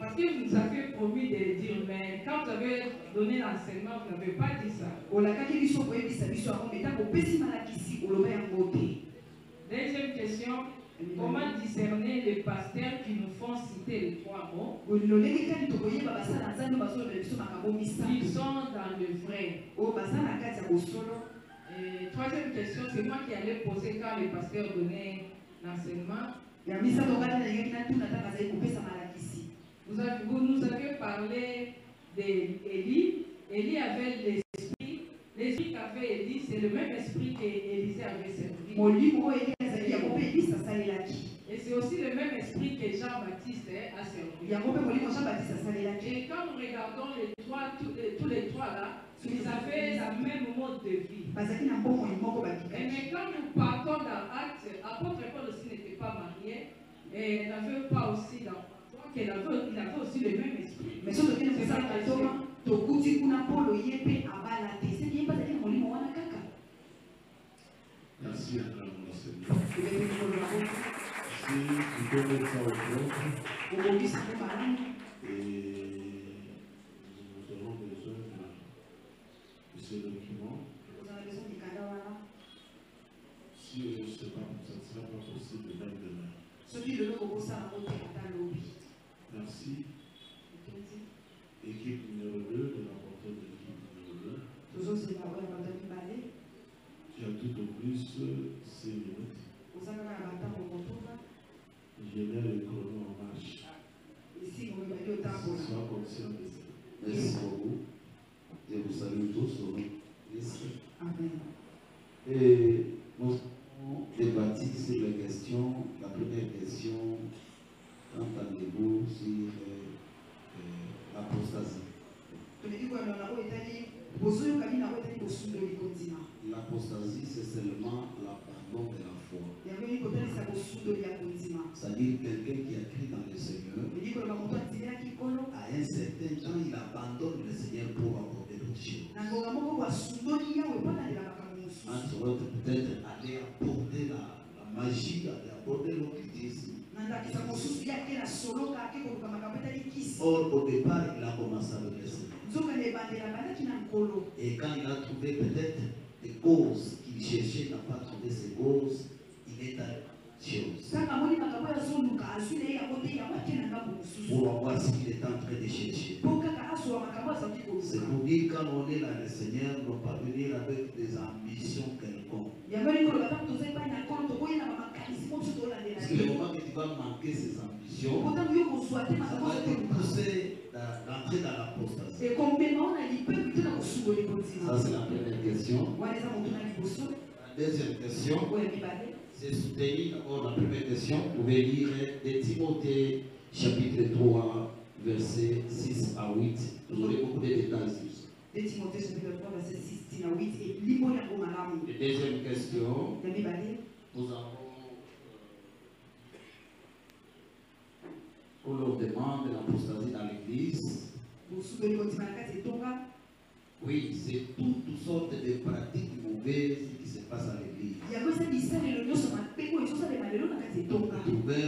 Parce que vous nous avez promis de le dire, mais quand vous avez donné l'enseignement, vous n'avez pas dit ça. Deuxième question, comment discerner les pasteurs qui nous font citer les 3 mots? Ils sont dans le vrai. Et troisième question, c'est moi qui allais poser quand les pasteurs donnaient l'enseignement. Vous nous avez parlé d'Élie. Élie avait l'esprit. L'esprit qu'avait Élie, c'est le même esprit qu'Élisée avait servi. Et c'est aussi le même esprit que Jean-Baptiste a servi. Et quand nous regardons tous les trois là, ils avaient la même mode de vie. Mais quand nous partons dans Actes, l'apôtre Paul aussi n'était pas marié et il n'avait pas aussi d'enfant. Il avait aussi le même esprit. Mais c'est ça merci à mon Seigneur. Si tu peux mettre ça au bloc, et nous aurons besoin de ce document. Si ce n'est pas possible, même demain. Merci. Équipe numéro 2, le rapporteur de l'équipe numéro 2. Tu as tout au plus 6 minutes. Je mets le chrono en marche. Sois conscient de ça. Merci beaucoup. Je vous salue tous au nom de Christ. Amen. Et nous avons débattu sur les questions. La première question, qu'entendez-vous sur l'apostasie? L'apostasie, c'est seulement l'abandon de la foi. C'est-à-dire quelqu'un qui a cru dans le Seigneur, à un certain temps, il abandonne le Seigneur pour aborder d'autres choses. Entre autres, peut-être aller aborder la magie, aller aborder l'occultisme. Or, au départ, il a commencé avec le Seigneur. Et quand il a trouvé peut-être des causes qu'il cherchait, n'a pas trouvé ces causes, il est allé à chose. Pour voir ce qu'il est en train de chercher. C'est pour dire quand on est dans le Seigneur, on ne va pas venir avec des ambitions quelconques. Parce que le moment que tu vas manquer ces ambitions, ça va te pousser d'entrer dans l'apostasie. Ça, c'est la première question. La deuxième question, c'est soutenir d'abord la première question. Vous pouvez lire de Timothée, chapitre 3, versets 6 à 8. Vous aurez beaucoup de détails sur ça. De Timothée, chapitre 3, verset 6 à 8. Et deuxième question, nous avons. On leur demande l'apostasie dans l'église. Oui, c'est toutes sortes de pratiques mauvaises qui se passent à l'église.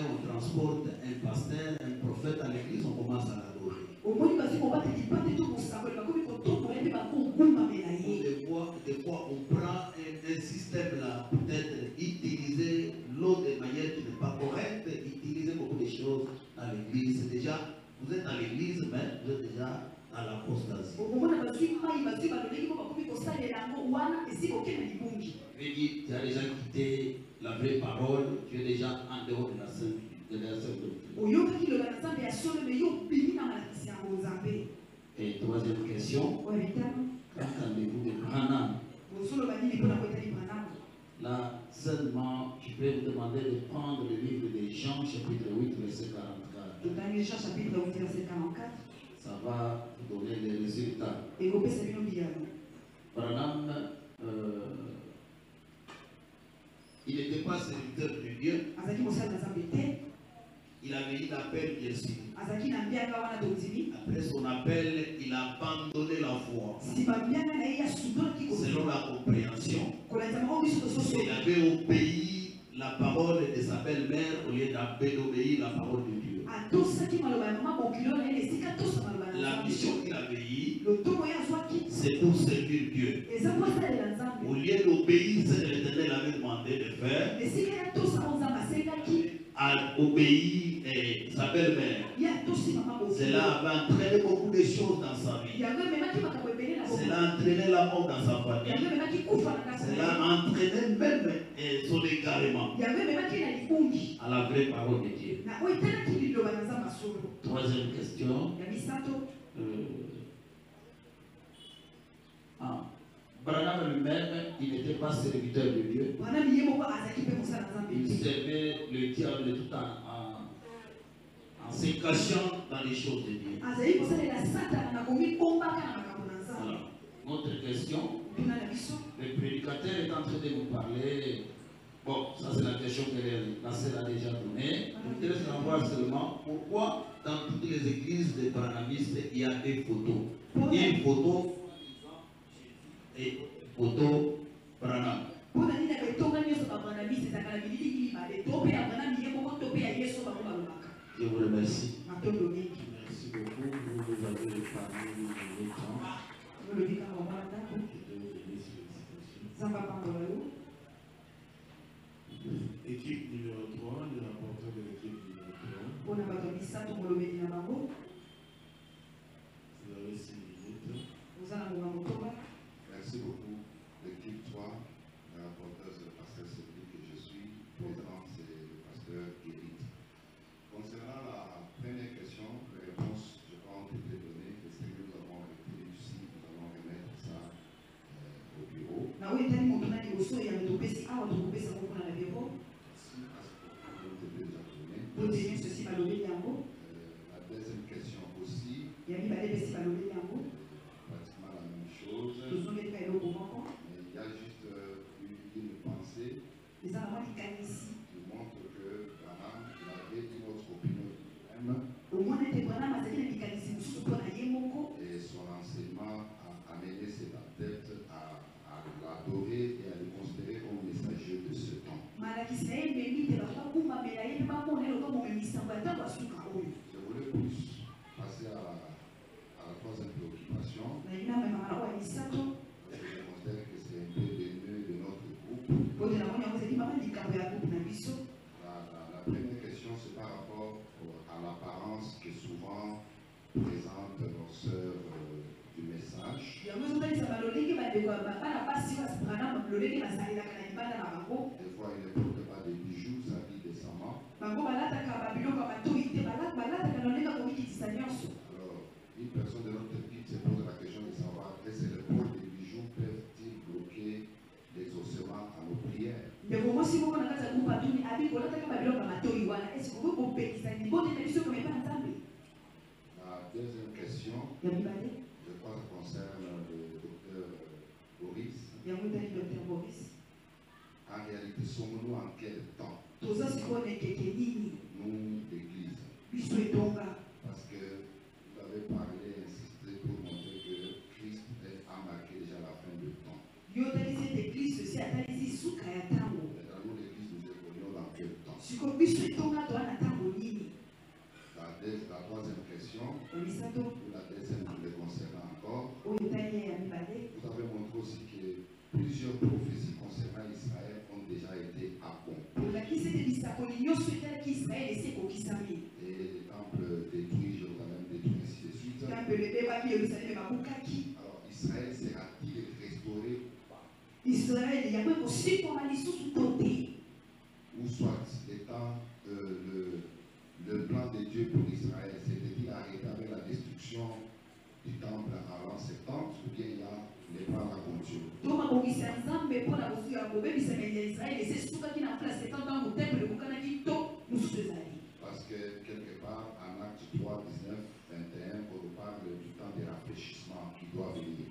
On transporte un pasteur, un prophète à l'église, on commence à l'adorer. Des fois, on prend un système là, peut-être utiliser l'eau de manière qui n'est pas correcte, utiliser beaucoup de choses dans l'église. C'est déjà, vous êtes dans l'église, mais vous êtes déjà dans l'apostasie. Tu as déjà quitté la vraie parole, tu es déjà en dehors de la sainte doctrine. Et troisième question, qu'entendez-vous de Branham? Là, seulement, je peux vous demander de prendre le livre de Jean, chapitre 8, verset 44. Ça va vous donner les résultats. Branham, il n'était pas serviteur de Dieu. Il avait eu l'appel, bien sûr. Après son appel, il a abandonné la foi. Selon la compréhension, il avait obéi la parole de sa belle-mère au lieu d'obéir la parole de Dieu. La mission qu'il avait eue, c'est pour servir Dieu. Au lieu d'obéir ce que l'Éternel avait demandé de faire, à obéir sa belle-mère. Cela avait entraîné beaucoup de choses dans sa vie. Cela a entraîné la mort dans sa famille. Cela a entraîné même son égarement à la vraie parole de Dieu. Troisième question. Branham lui-même, il n'était pas serviteur de Dieu. Il servait le diable tout en se cachant dans les choses de Dieu. Voilà. Notre question. Le prédicateur est en train de nous parler. Bon, ça c'est la question que la sœur a déjà donnée. Je voudrais savoir seulement pourquoi dans toutes les églises des branhamistes il y a des photos. Il y a une photo et photo Branham. Je vous remercie. Merci beaucoup. Vous avez parlé de temps. Équipe numéro 3, le rapporteur de l'équipe numéro 3. Vous avez 6 minutes. Merci beaucoup. L'équipe 3, le rapporteur, c'est le pasteur Cédric et je suis. Président, c'est le pasteur Guérit. Concernant la première question, les réponses, je crois, ont été données. Le Seigneur, nous avons été ici, nous allons remettre ça au bureau. Merci à ce que vous avez déjà donné. La deuxième question aussi, pratiquement la même chose. Mais il y a juste une pensée qui montre que Branham avait une autre opinion lui-même. Et son enseignement a amené ses adeptes à l'adorer et à le considérer comme messager de ce temps. Je voulais plus passer à la troisième préoccupation. Je considère que c'est un peu le nœud de notre groupe. La première question, c'est par rapport à l'apparence que souvent présentent nos sœurs du message. Des fois, ils ne portent pas des bijoux, s'habillent décemment. Alors, une personne de notre équipe se pose la question de savoir est-ce que le port des bijoux peuvent-ils bloquer les ossements à nos prières? La deuxième question, je crois que ça concerne le docteur Boris. En réalité, sommes-nous en quel temps? Nous, l'Église. Parce que vous avez parlé, insisté pour montrer que Christ a marqué déjà la fin du temps. Et dans nous, l'Église, nous évoluons dans quel temps? La troisième question, ou la deuxième qui le concerne encore, vous avez montré aussi que plusieurs prophéties concernant Israël ont déjà été accomplies. Et les temples détruits, Jérusalem détruit, ainsi de suite. Alors, Israël sera-t-il restauré ou soit étant le plan de Dieu pour Israël, c'était-il arrêté avec la destruction du temple avant 70 ou bien il y a les plans à continuer? Parce que quelque part, en Acte 3, 19, 21, on nous parle du temps de rafraîchissement qui doit venir.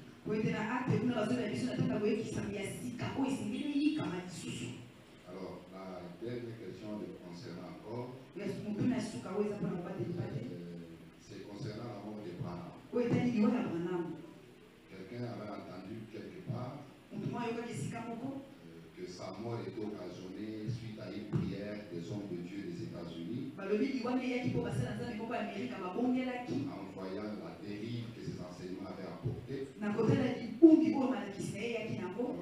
Alors, la dernière question concernant encore, c'est concernant la mort de Branham. Quelqu'un avait entendu quelque part que sa mort est occasionnée suite à une prière des hommes de Dieu des États-Unis, en voyant la dérive que ces enseignements avaient apportée. Alors,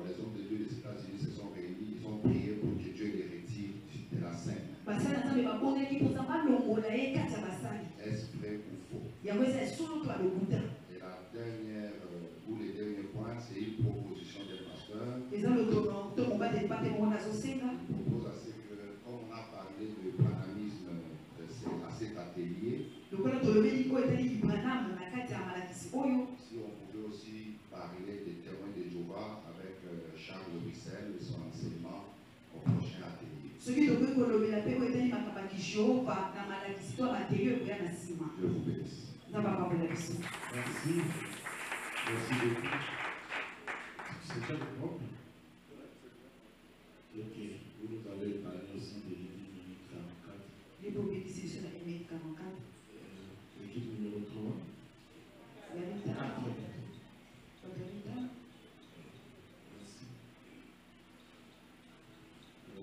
les hommes de Dieu des États-Unis se sont réunis, ils ont prié pour que Dieu les retire de la scène. Est-ce vrai ou faux? Et la dernière, ou le dernier point, c'est une proposition des pasteurs. Il propose à ce que, comme on a parlé de plananisme à cet atelier, si on pouvait aussi parler des témoins de Jéhovah avec Charles Wissel et son enseignement au prochain atelier. Je vous bénisse. Merci. Merci beaucoup. C'est déjà propre. Ok. Vous nous avez parlé aussi de l'équipe minute 44. L'équipe numéro 3.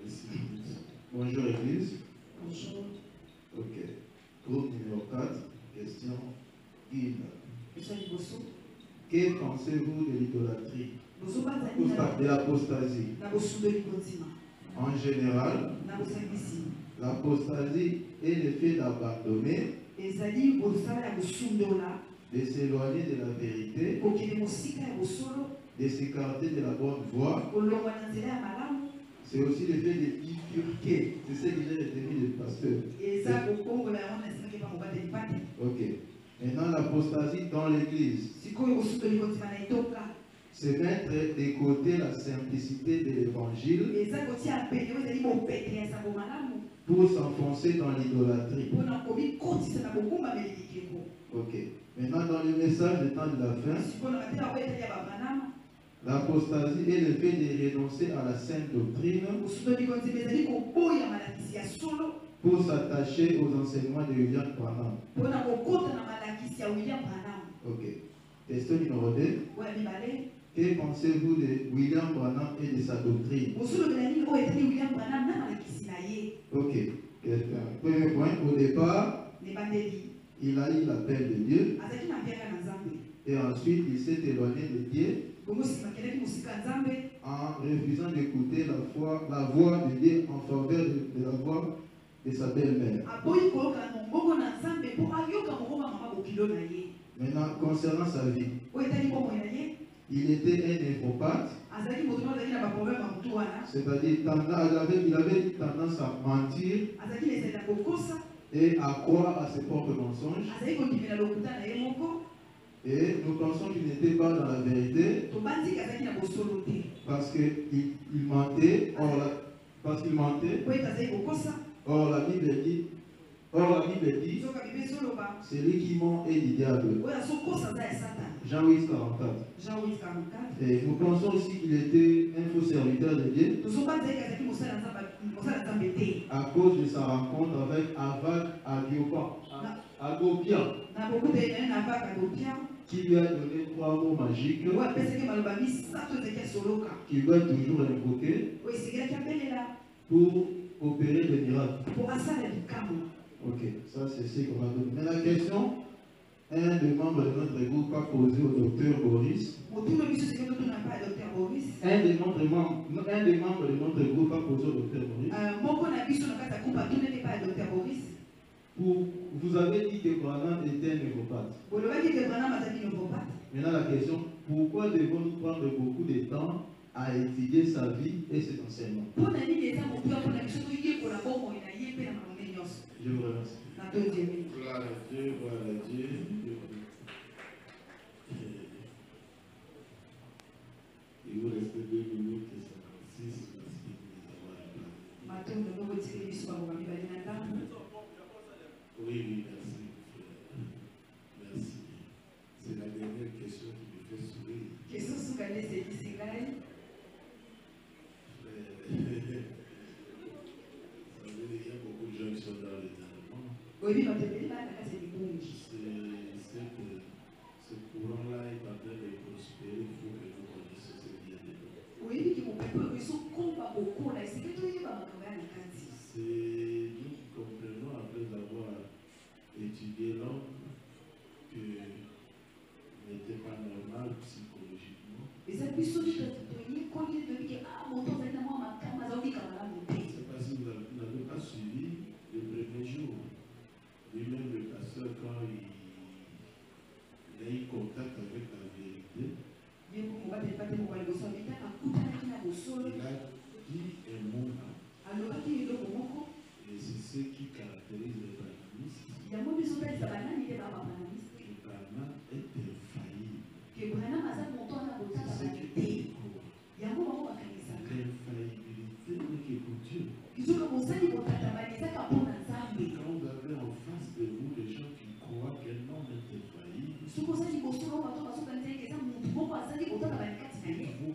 Merci. Bonjour Église. Bonjour. Ok. Groupe numéro 4. Question 1. Que pensez-vous de l'idolâtrie, de l'apostasie? En général, l'apostasie est le fait d'abandonner, de s'éloigner de la vérité, de s'écarter de la bonne voie. C'est aussi le fait de bifurquer. C'est ce que j'ai retenu du pasteur. Ok. Maintenant, l'apostasie dans l'église, c'est mettre de côté la simplicité de l'évangile pour s'enfoncer dans l'idolâtrie. Ok. Maintenant, dans le message du temps de la fin, l'apostasie est le fait de renoncer à la sainte doctrine pour s'attacher aux enseignements de William Branham. Ok. Question numéro 2. Que pensez-vous de William Branham et de sa doctrine? Ok. Premier point. Au départ, il a eu l'appel de Dieu. Et ensuite, il s'est éloigné de Dieu en refusant d'écouter la voix de Dieu en faveur de la voix de sa belle-mère. Maintenant, concernant sa vie, il était un néphropathe, c'est-à-dire il avait tendance à mentir et à croire à ses propres mensonges. Et nous pensons qu'il n'était pas dans la vérité parce qu'il mentait. Or la Bible dit, c'est lui qui ment et du diable. Jean 8, 44. Et nous pensons aussi qu'il était un faux serviteur de Dieu à cause de sa rencontre avec Avak Agopian, qui lui a donné 3 mots magiques qu'il doit toujours invoquer pour opérer des miracles. Ok, ça c'est ce qu'on va donner. Mais la question, un des membres de notre groupe a posé au docteur Boris. Un des membres de notre groupe a posé au docteur Boris. Vous avez dit que Branham était un néphropathe. Maintenant la question, pourquoi devons-nous prendre beaucoup de temps à étudier sa vie et ses enseignements? Je vous remercie. Gloire à Dieu, gloire à Dieu. Il vous reste 2 minutes et 56 parce que nous avons un plan. Oui, merci. Merci. C'est la dernière question qui me fait sourire. Il y a beaucoup de gens qui sont dans les événements. C'est que ce courant-là est en train de prospérer. Il faut que nous connaissions ce qu'il y a dedans. pasteur, quand il a eu contact avec la vérité, il a dit un mot. Et c'est ce qui caractérise les brahmanistes. Le brahman est infaillible. C'est ce qui est l'infaillibilité n'est que pour Dieu. Quand vous avez en face de vous des gens qui croient qu'un homme est infaillible, il faut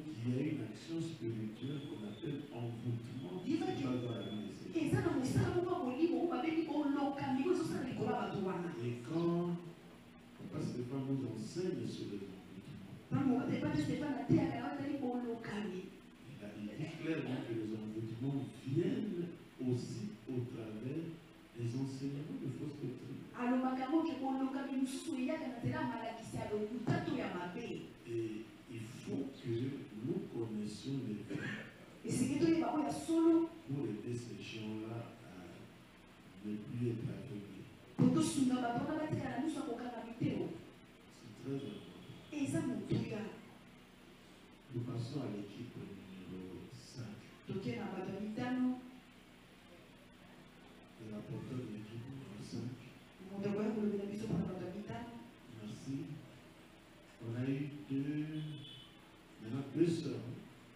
qu'il y ait une action spirituelle qu'on appelle envoûtement qui va dans la vie de ces gens. Et quand Papa Stéphane nous enseigne sur les envoûtements, il dit clairement que les envoûtements viennent aussi au travers des enseignements de fausses doctrines. Et il faut que nous connaissions les faits pour aider ces gens-là à ne plus être aveugles. C'est très important. Nous passons à l'équipe numéro 5. Le rapporteur de l'équipe numéro 5. Merci. On a eu deux sœurs.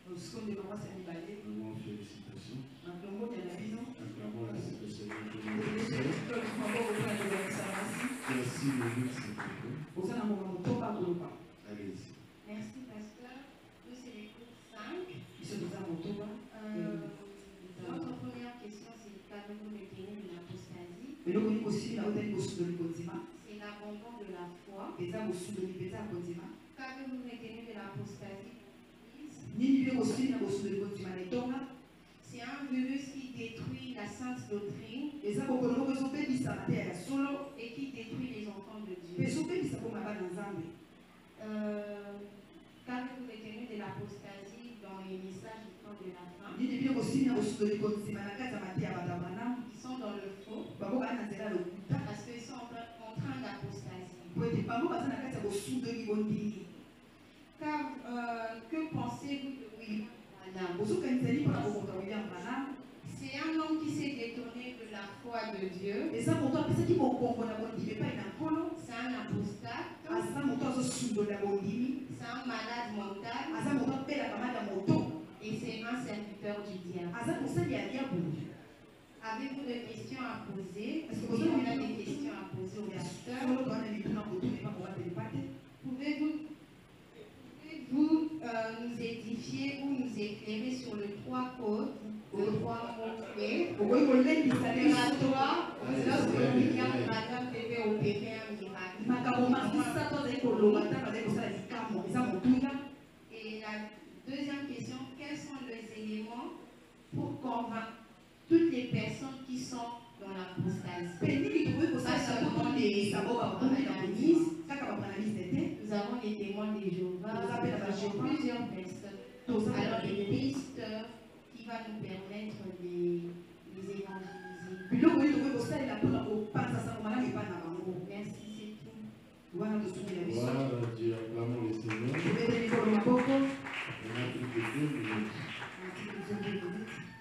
Vraiment, félicitations. Acclamons le Seigneur de notre sœur. Merci, Louis, s'il vous plaît. Allez-y. Merci, pasteur. Nous, c'est l'écoute 5. Notre première question, c'est qu'avez-vous retenu de l'apostasie? C'est l'abandon de la foi. Qu'avez-vous retenu de l'apostasie? C'est un virus qui détruit la sainte doctrine et qui détruit les enfants de Dieu. Qu'avez-vous retenu de l'apostasie dans les messages du temps de la fin? Ils sont dans le faux parce qu'ils sont en train d'apostasier. Car que pensez-vous de William Branham? C'est un homme qui s'est détourné de la foi de Dieu. C'est un apostate. C'est un malade mental. Et c'est un serviteur du diable. Avez-vous des questions à poser? Est-ce que vous avez des questions à poser au pasteur? Pouvez-vous nous édifier ou nous éclairer sur les 3 causes, les 3 mots-clés opératoires lorsque William Branham devait opérer un miracle? Et la deuxième question, quels sont les éléments pour convaincre toutes les personnes qui sont dans l'apostasie? Pas seulement les brahmanistes. Nous avons les témoins de Jéhovah, nous avons plusieurs personnes. Alors, des pistes qui vont nous permettre de les évangéliser. Merci, c'est tout. Voilà, Dieu, acclamons le Seigneur. On a plus de 2 minutes.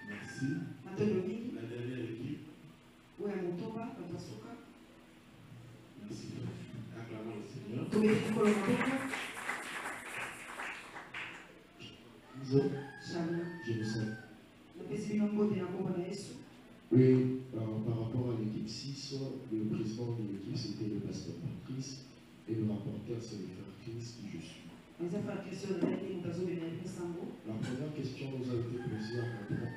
Merci. La dernière équipe. Merci. Acclamons le Seigneur. Jérusalem. Oui, par rapport à l'équipe 6, le président de l'équipe c'était le pasteur Patrice et le rapporteur c'est le frère Chris qui je suis. La première question nous a été posée à propos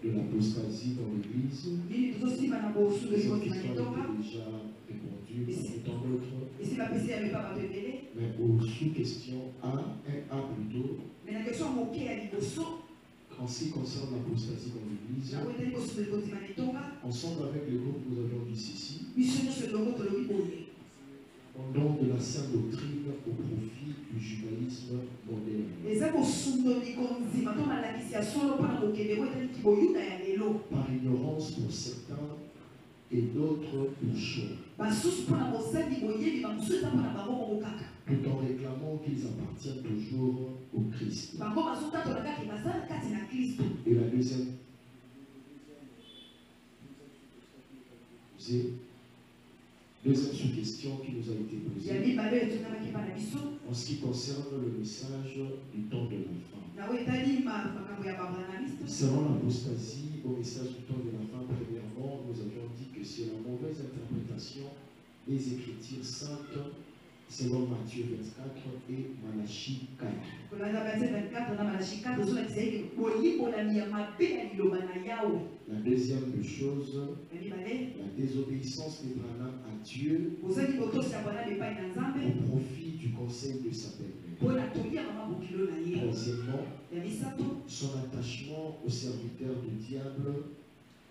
de l'apostasie dans l'église. Cette question a été déjà répondue dans l'autre. Mais aux sous-questions A, plutôt, en ce qui concerne l'apostasie dans l'église, ensemble avec le groupe, nous avons dit ceci. Au nom de la sainte doctrine au profit du judaïsme moderne. Par ignorance pour certains, et d'autres pour choix. Tout en réclamant qu'ils appartiennent toujours au Christ. Et la deuxième sous-question qui nous a été posée en ce qui concerne le message du temps de la fin. Selon l'apostasie au message du temps de la fin, premièrement, nous avions dit que c'est la mauvaise interprétation des Écritures saintes selon Matthieu 24 et Malachie 4. La deuxième chose, la désobéissance des Branham à Dieu au profit du conseil de sa paix. Troisièmement, son attachement au serviteur du diable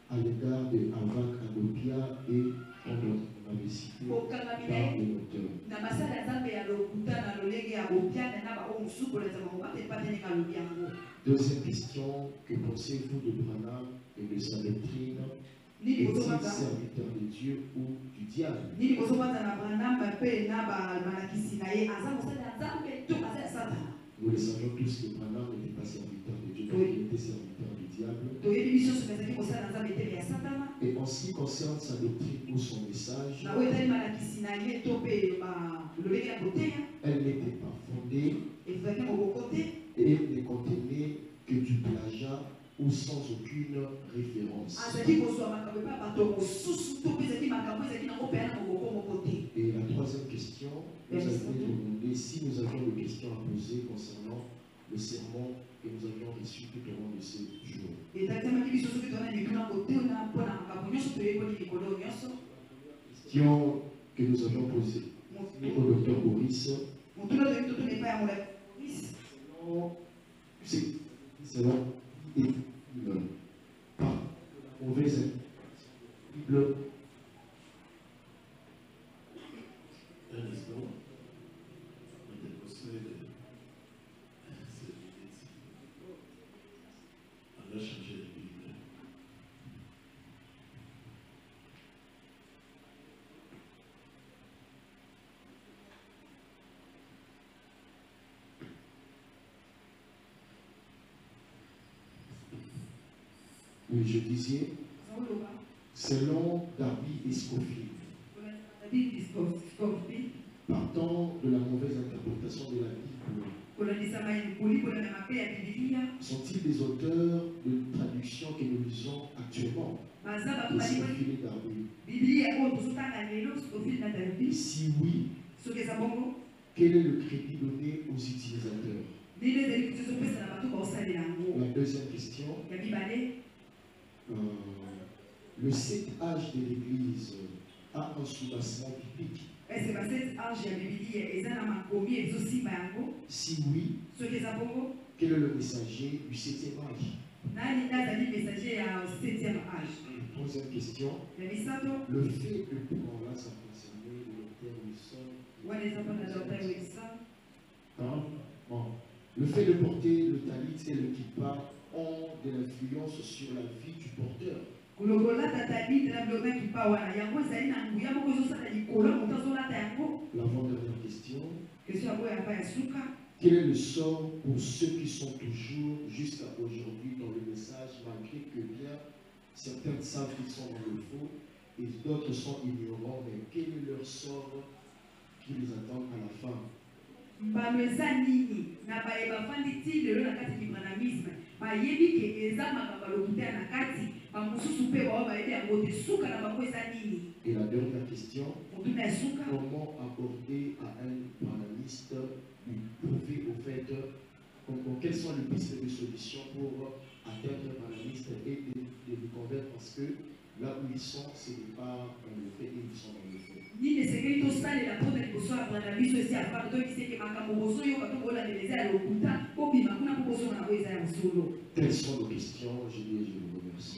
à l'égard de Avak Agopia et on avait cité par les auteurs. Deuxième question, que pensez-vous de Branham et de sa doctrine? Est-il serviteur de Dieu ou du diable? Nous le savons tous que Branham n'était pas serviteur de Dieu, mais il était serviteur du diable. Et en ce qui concerne sa doctrine ou son message, elle n'était pas fondée et ne contenait que du plagiat ou sans aucune référence. Et la troisième question, nous avons demandé si nous avions des questions à poser concernant le sermon que nous avions reçu tout au long de ces jours. Question que nous avions posée au docteur Boris. C'est là. Par mauvaise Bible. Un instant, on a changé de Bible. Oui, je disais, selon Darby et Scofield, partant de la mauvaise interprétation de la Bible, sont-ils des auteurs de traduction que nous lisons actuellement? Scofield et Darby. Si oui, quel est le crédit donné aux utilisateurs? La deuxième question. Le 7H de l'Église a un soubassement biblique? Si oui, quel est le messager du 7e âge? Troisième question. Le fait de là, ça concernait le docteur Wilson. Le fait de porter le talit et le kippa ont de l'influence sur la vie du porteur. L'avant-dernière question. Quel est le sort pour ceux qui sont toujours jusqu'à aujourd'hui dans le message, malgré que bien certains savent qu'ils sont dans le faux et d'autres sont ignorants, mais quel est leur sort qui les attend à la fin? Et la dernière question, comment aborder à un branhamiste lui prouver au fait quelles sont les pistes de solution pour atteindre un branhamiste et de lui convaincre, parce que là où ils sont, ce n'est pas dans le fait et ils sont dans le fait. Quelles sont nos questions? Je vous remercie.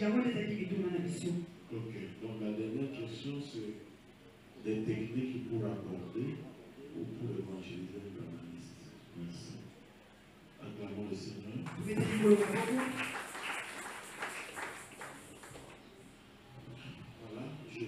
Ok, donc la dernière question, c'est des techniques pour aborder ou pour évangéliser le branhamiste. Merci. Acclamons le Seigneur. Voilà, je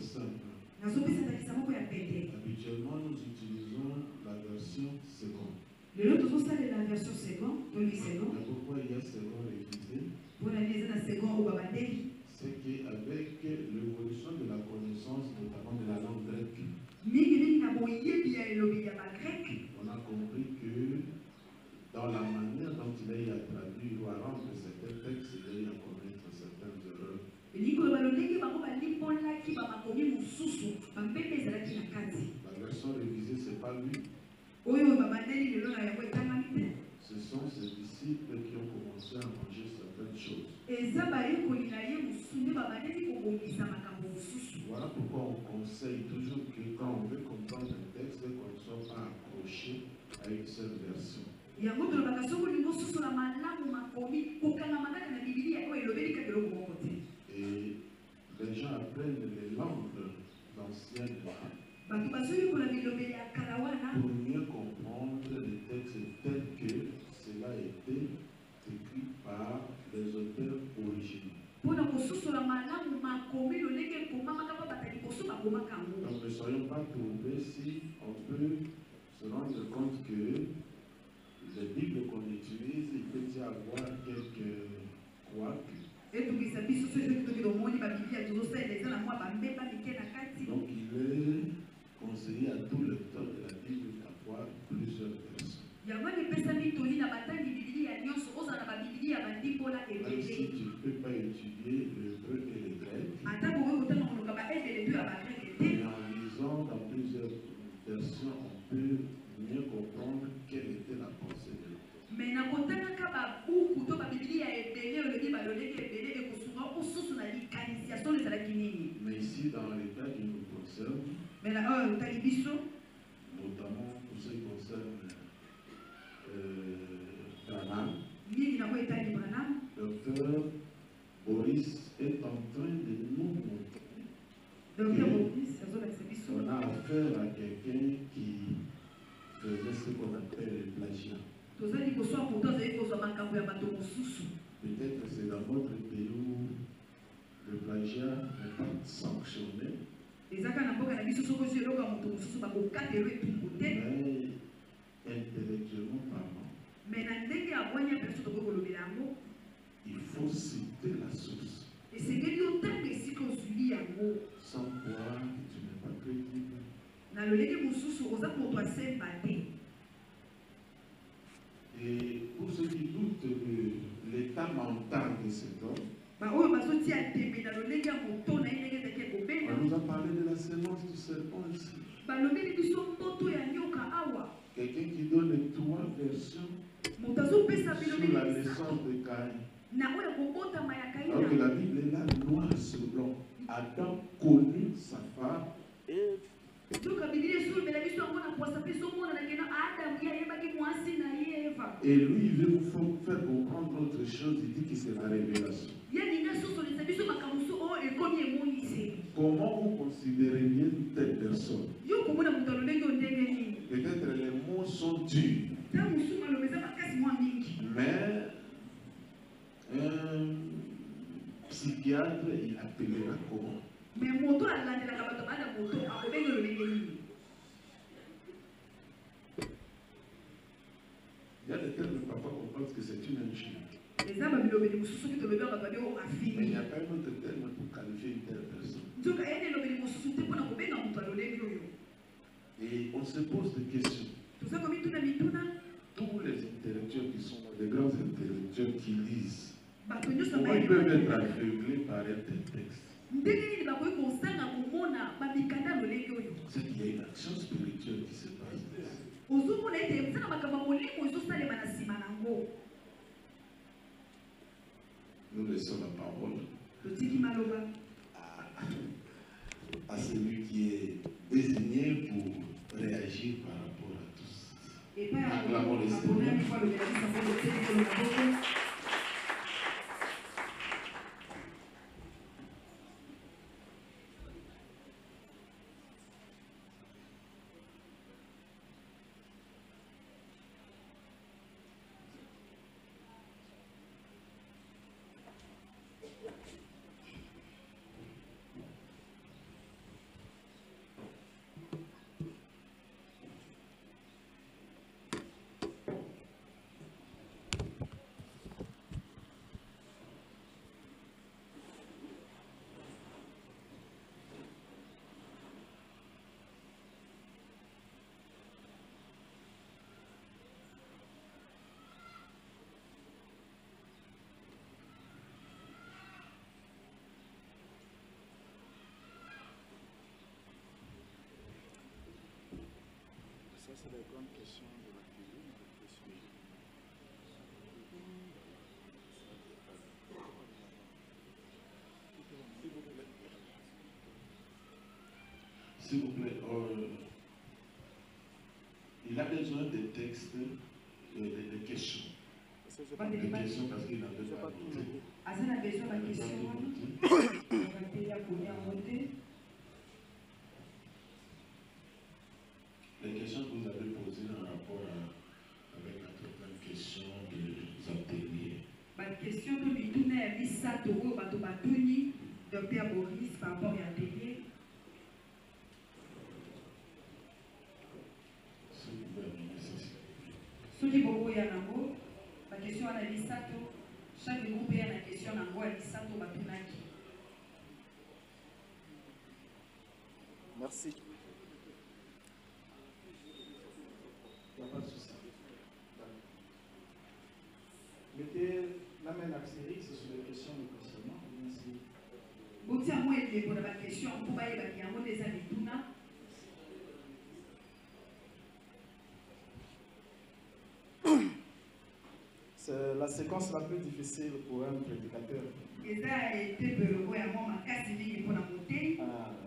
simple. Habituellement, nous utilisons la version seconde. Mais pourquoi il y a seconde révisée? C'est qu'avec l'évolution de la connaissance, notamment de la langue grecque, on a compris que dans la manière dont il a traduit ou à rendre certains textes, il a eu à commettre certaines erreurs. La version révisée, ce n'est pas lui. Ce sont ses disciples qui ont commencé à manger certaines choses. Voilà pourquoi on conseille toujours que quand on veut comprendre un texte, qu'on ne soit pas accroché à une seule version. Et les gens apprennent les langues anciennes pour mieux comprendre les textes tels que cela a été écrit par les auteurs originaux. Donc ne soyons pas troublés si on peut se rendre compte que les Bibles qu'on utilise, il peut y avoir quelques couacs. Donc il est conseillé à tout lecteur de la Bible d'avoir plusieurs versions. Même si tu ne peux pas étudier l'hébreu et le grec, mais en lisant dans plusieurs versions, on peut mieux comprendre quelle était la pensée de l'autre. Mais ici, dans les cas qui nous concernent, notamment pour ce qui concerne Branham, Dr. Boris est en train de nous montrer qu'on a affaire à quelqu'un qui faisait ce qu'on appelle le plagiat. Peut-être que c'est dans votre pays où le plagiat n'est pas sanctionné. Mais intellectuellement parlant, il faut citer la source. Sans quoi tu n'es pas crédible. Et pour ceux qui doutent de l'état mental de cet homme, on nous a parlé de la sémence du serpent ici. Quelqu'un qui donne 3 versions sur la naissance de Caïn. Alors que la Bible est là, noir sur blanc. Adam connut sa femme. Et lui, il veut vous faire comprendre autre chose. Il dit que c'est la révélation. Comment vous considéreriez une telle personne? Peut-être les mots sont durs. Mais un psychiatre, il appellera comment? Il y a des termes parfois qu'on pense que c'est une injure. Mais il n'y a pas un autre terme pour qualifier une telle personne. Et on se pose des questions. Tous les intellectuels qui sont des grands intellectuels qui lisent, comment ils peuvent être aveuglés par un tel texte? C'est qu'il y a une action spirituelle qui se passe. Nous laissons la parole à celui qui est désigné pour réagir par rapport à tout ça. Acclamons le Seigneur. c'est la grande question de la cuisine. S'il vous plaît, il a besoin des textes, des questions. Des questions parce qu'il n'avait pas noté. Les questions que vous avez posées en rapport avec la première question des ateliers. La question de l'Itouna est Misato, Batobatouni, Dr. Boris, par rapport à l'atelier. Soki Bobo Yanango, la question à la Misato, chaque groupe a la question à la Misato Batunaki. Merci. Il n'y a pas de souci. Mettez la main Astérix sur les questions de questionnement. C'est la séquence la plus difficile pour un prédicateur.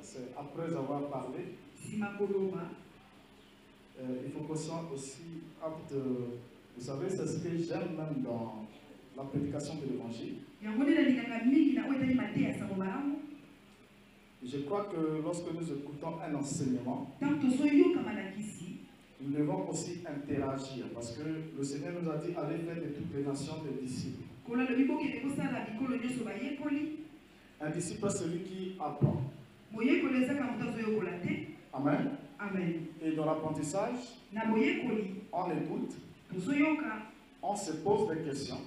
C'est après avoir parlé. Il faut qu'on soit aussi apte. Vous savez, c'est ce que j'aime même dans la prédication de l'évangile. Je crois que lorsque nous écoutons un enseignement, nous devons aussi interagir parce que le Seigneur nous a dit allez faire de toutes les nations des disciples. Un disciple, c'est celui qui apprend. Amen. Amen. Et dans l'apprentissage, on écoute, on se pose des questions.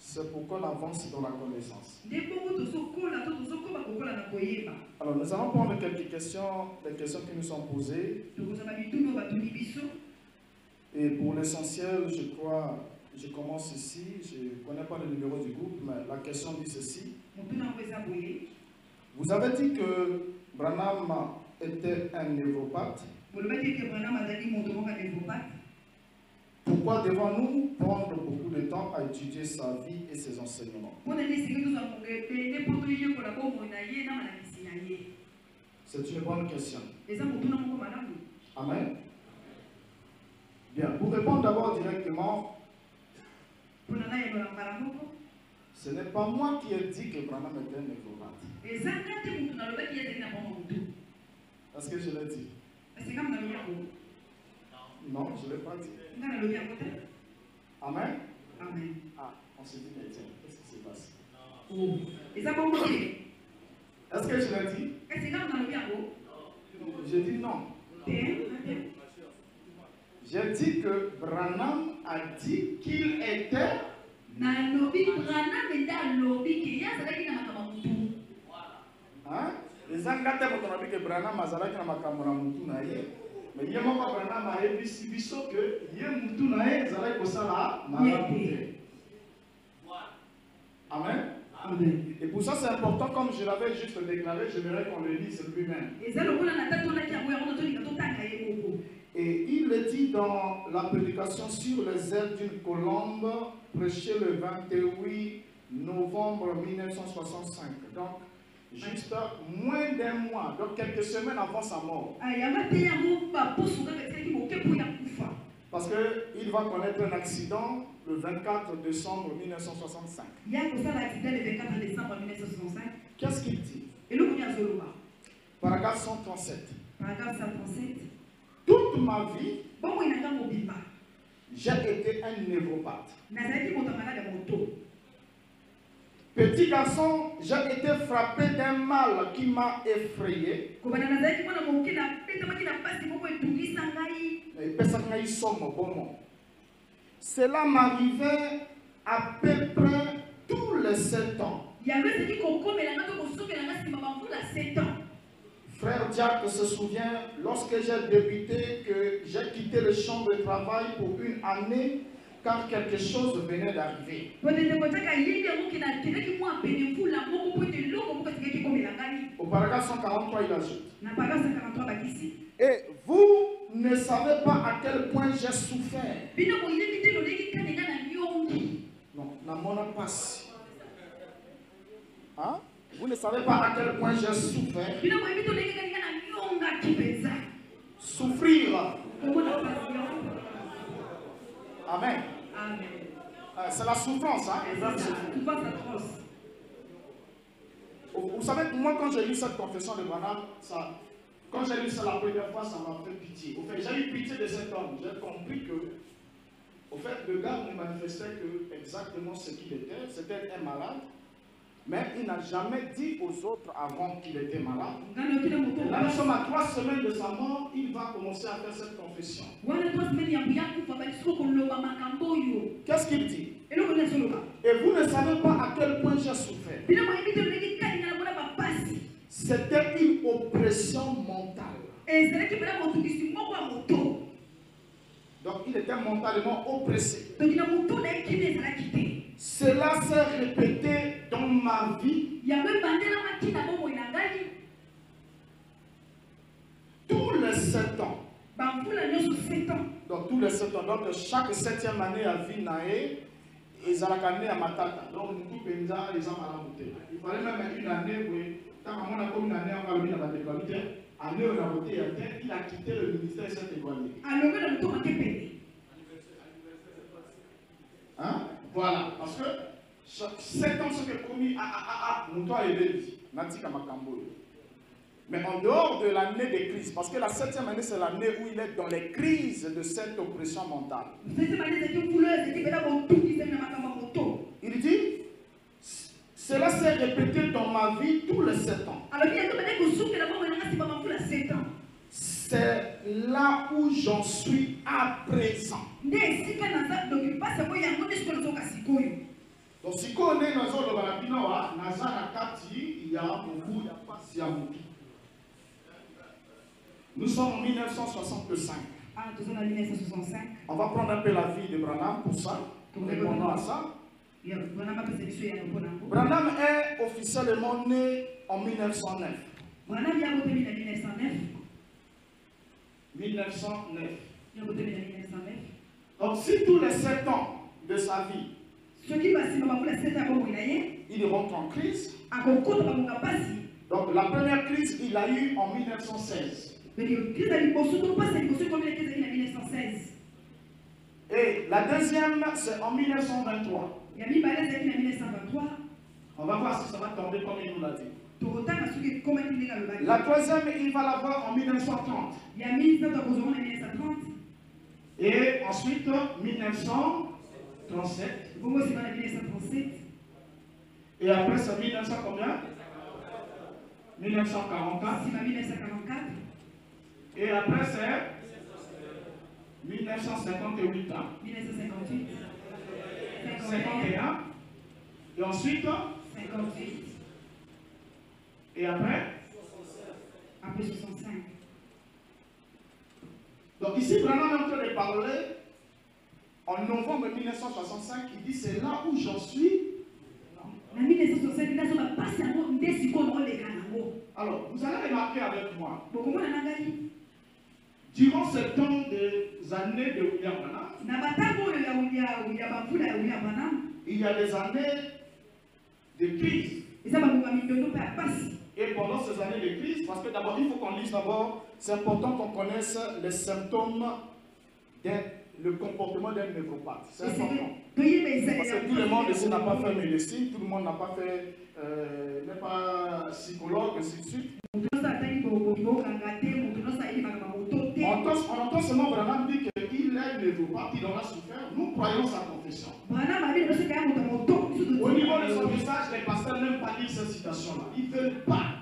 C'est pourquoi on avance dans la connaissance. Alors nous allons prendre quelques questions, des questions qui nous sont posées. Et pour l'essentiel, je crois, je commence ici. Je ne connais pas le numéro du groupe, mais la question dit ceci. Vous avez dit que Branham était un névropathe. Pourquoi devons-nous prendre beaucoup de temps à étudier sa vie et ses enseignements? C'est une bonne question. Amen. Bien, pour répondre d'abord directement, ce n'est pas moi qui ai dit que Branham était un névropathe. Est-ce que je l'ai dit? Non, je ne l'ai pas dit. Amen. Amen. Ah, on se dit, mais tiens, qu'est-ce qui se passe? Est-ce que je l'ai dit? J'ai dit non. J'ai dit que Branham a dit qu'il était. Hein? Les Angate vont dire que Branham a dit que mais il y a un Branham a dit que Amen. Amen. Et pour ça c'est important, comme je l'avais juste déclaré, j'aimerais qu'on le lise lui-même. Et il le dit dans la prédication sur les ailes d'une colombe, prêchée le 28 novembre 1965. Donc, juste moins d'un mois, donc quelques semaines avant sa mort. Parce qu'il va connaître un accident le 24 décembre 1965. Qu'est-ce qu'il dit? Paragraphe 137. Toute ma vie, j'ai été un névropathe. Petit garçon, j'ai été frappé d'un mal qui m'a effrayé. Cela m'arrivait à peu près tous les 7 ans. Frère Jacques se souvient, lorsque j'ai débuté, que j'ai quitté le champ de travail pour une année car quelque chose venait d'arriver. Au paragraphe 143, il ajoute. Et vous ne savez pas à quel point j'ai souffert. Non, la monnaie passe. Hein? Vous ne savez pas à quel point j'ai souffert. Souffrir. Amen. C'est la souffrance, hein? Vous savez, moi, quand j'ai lu cette confession de Branham, quand j'ai lu ça la première fois, ça m'a fait pitié. Au fait, j'ai eu pitié de cet homme. J'ai compris que, au fait, le gars ne manifestait que exactement ce qu'il était. C'était un malade. Mais il n'a jamais dit aux autres avant qu'il était malade. Et là, nous sommes à 3 semaines de sa mort, il va commencer à faire cette confession. Qu'est-ce qu'il dit? Et vous ne savez pas à quel point j'ai souffert. C'était une oppression mentale. Donc il était mentalement oppressé. Cela s'est répété dans ma vie. Tous les 7 ans. Donc tous les 7 ans. Donc chaque 7e année à vie naé, ils ont la à Matata. Donc tout le monde ils ont mal. Il fallait même une année où quand on a comme une année on va venir à la décollité. Année où on a voté il a quitté le ministère et s'est éloigné. Hein? Voilà, parce que 7 ans, ce qui est promis mon toit est levé. Mais en dehors de l'année des crises, parce que la 7e année, c'est l'année où il est dans les crises de cette oppression mentale. Il dit, cela s'est répété dans ma vie tous les 7 ans. C'est là où j'en suis à présent. Donc si on est dans nous sommes en 1965. On va prendre un peu la vie de Branham pour ça, répondant à ça. Branham est officiellement né en 1909. 1909. Donc si tous les 7 ans de sa vie, il rentre en crise. Donc la première crise, il l'a eu en 1916. Et la deuxième, c'est en 1923. On va voir si ça va tomber comme il nous l'a dit. La troisième, il va l'avoir en 1930. Et ensuite, 1937. Et après, c'est 1900 combien? 1944. Et après, c'est 1958 ans. 51. Et ensuite 58. Et après? Après 65. Donc ici, Branham est en train de parler en novembre 1965, il dit c'est là où j'en suis. Alors, vous allez remarquer avec moi, durant ce temps des années de William Branham, il y a des années de crise. Et pendant ces années de crise, parce que d'abord, il faut qu'on lise d'abord, c'est important qu'on connaisse les symptômes le comportement d'un névropathe. C'est important. Parce que tout le monde ici n'a pas fait médecine, tout le monde n'a pas fait, n'est pas psychologue, ainsi de suite. On entend seulement Branham dire qu'il est névropathe, il aura souffert. Nous croyons sa confession. Au niveau de son message, les pasteurs n'aiment pas lire cette citation-là. Ils ne veulent pas.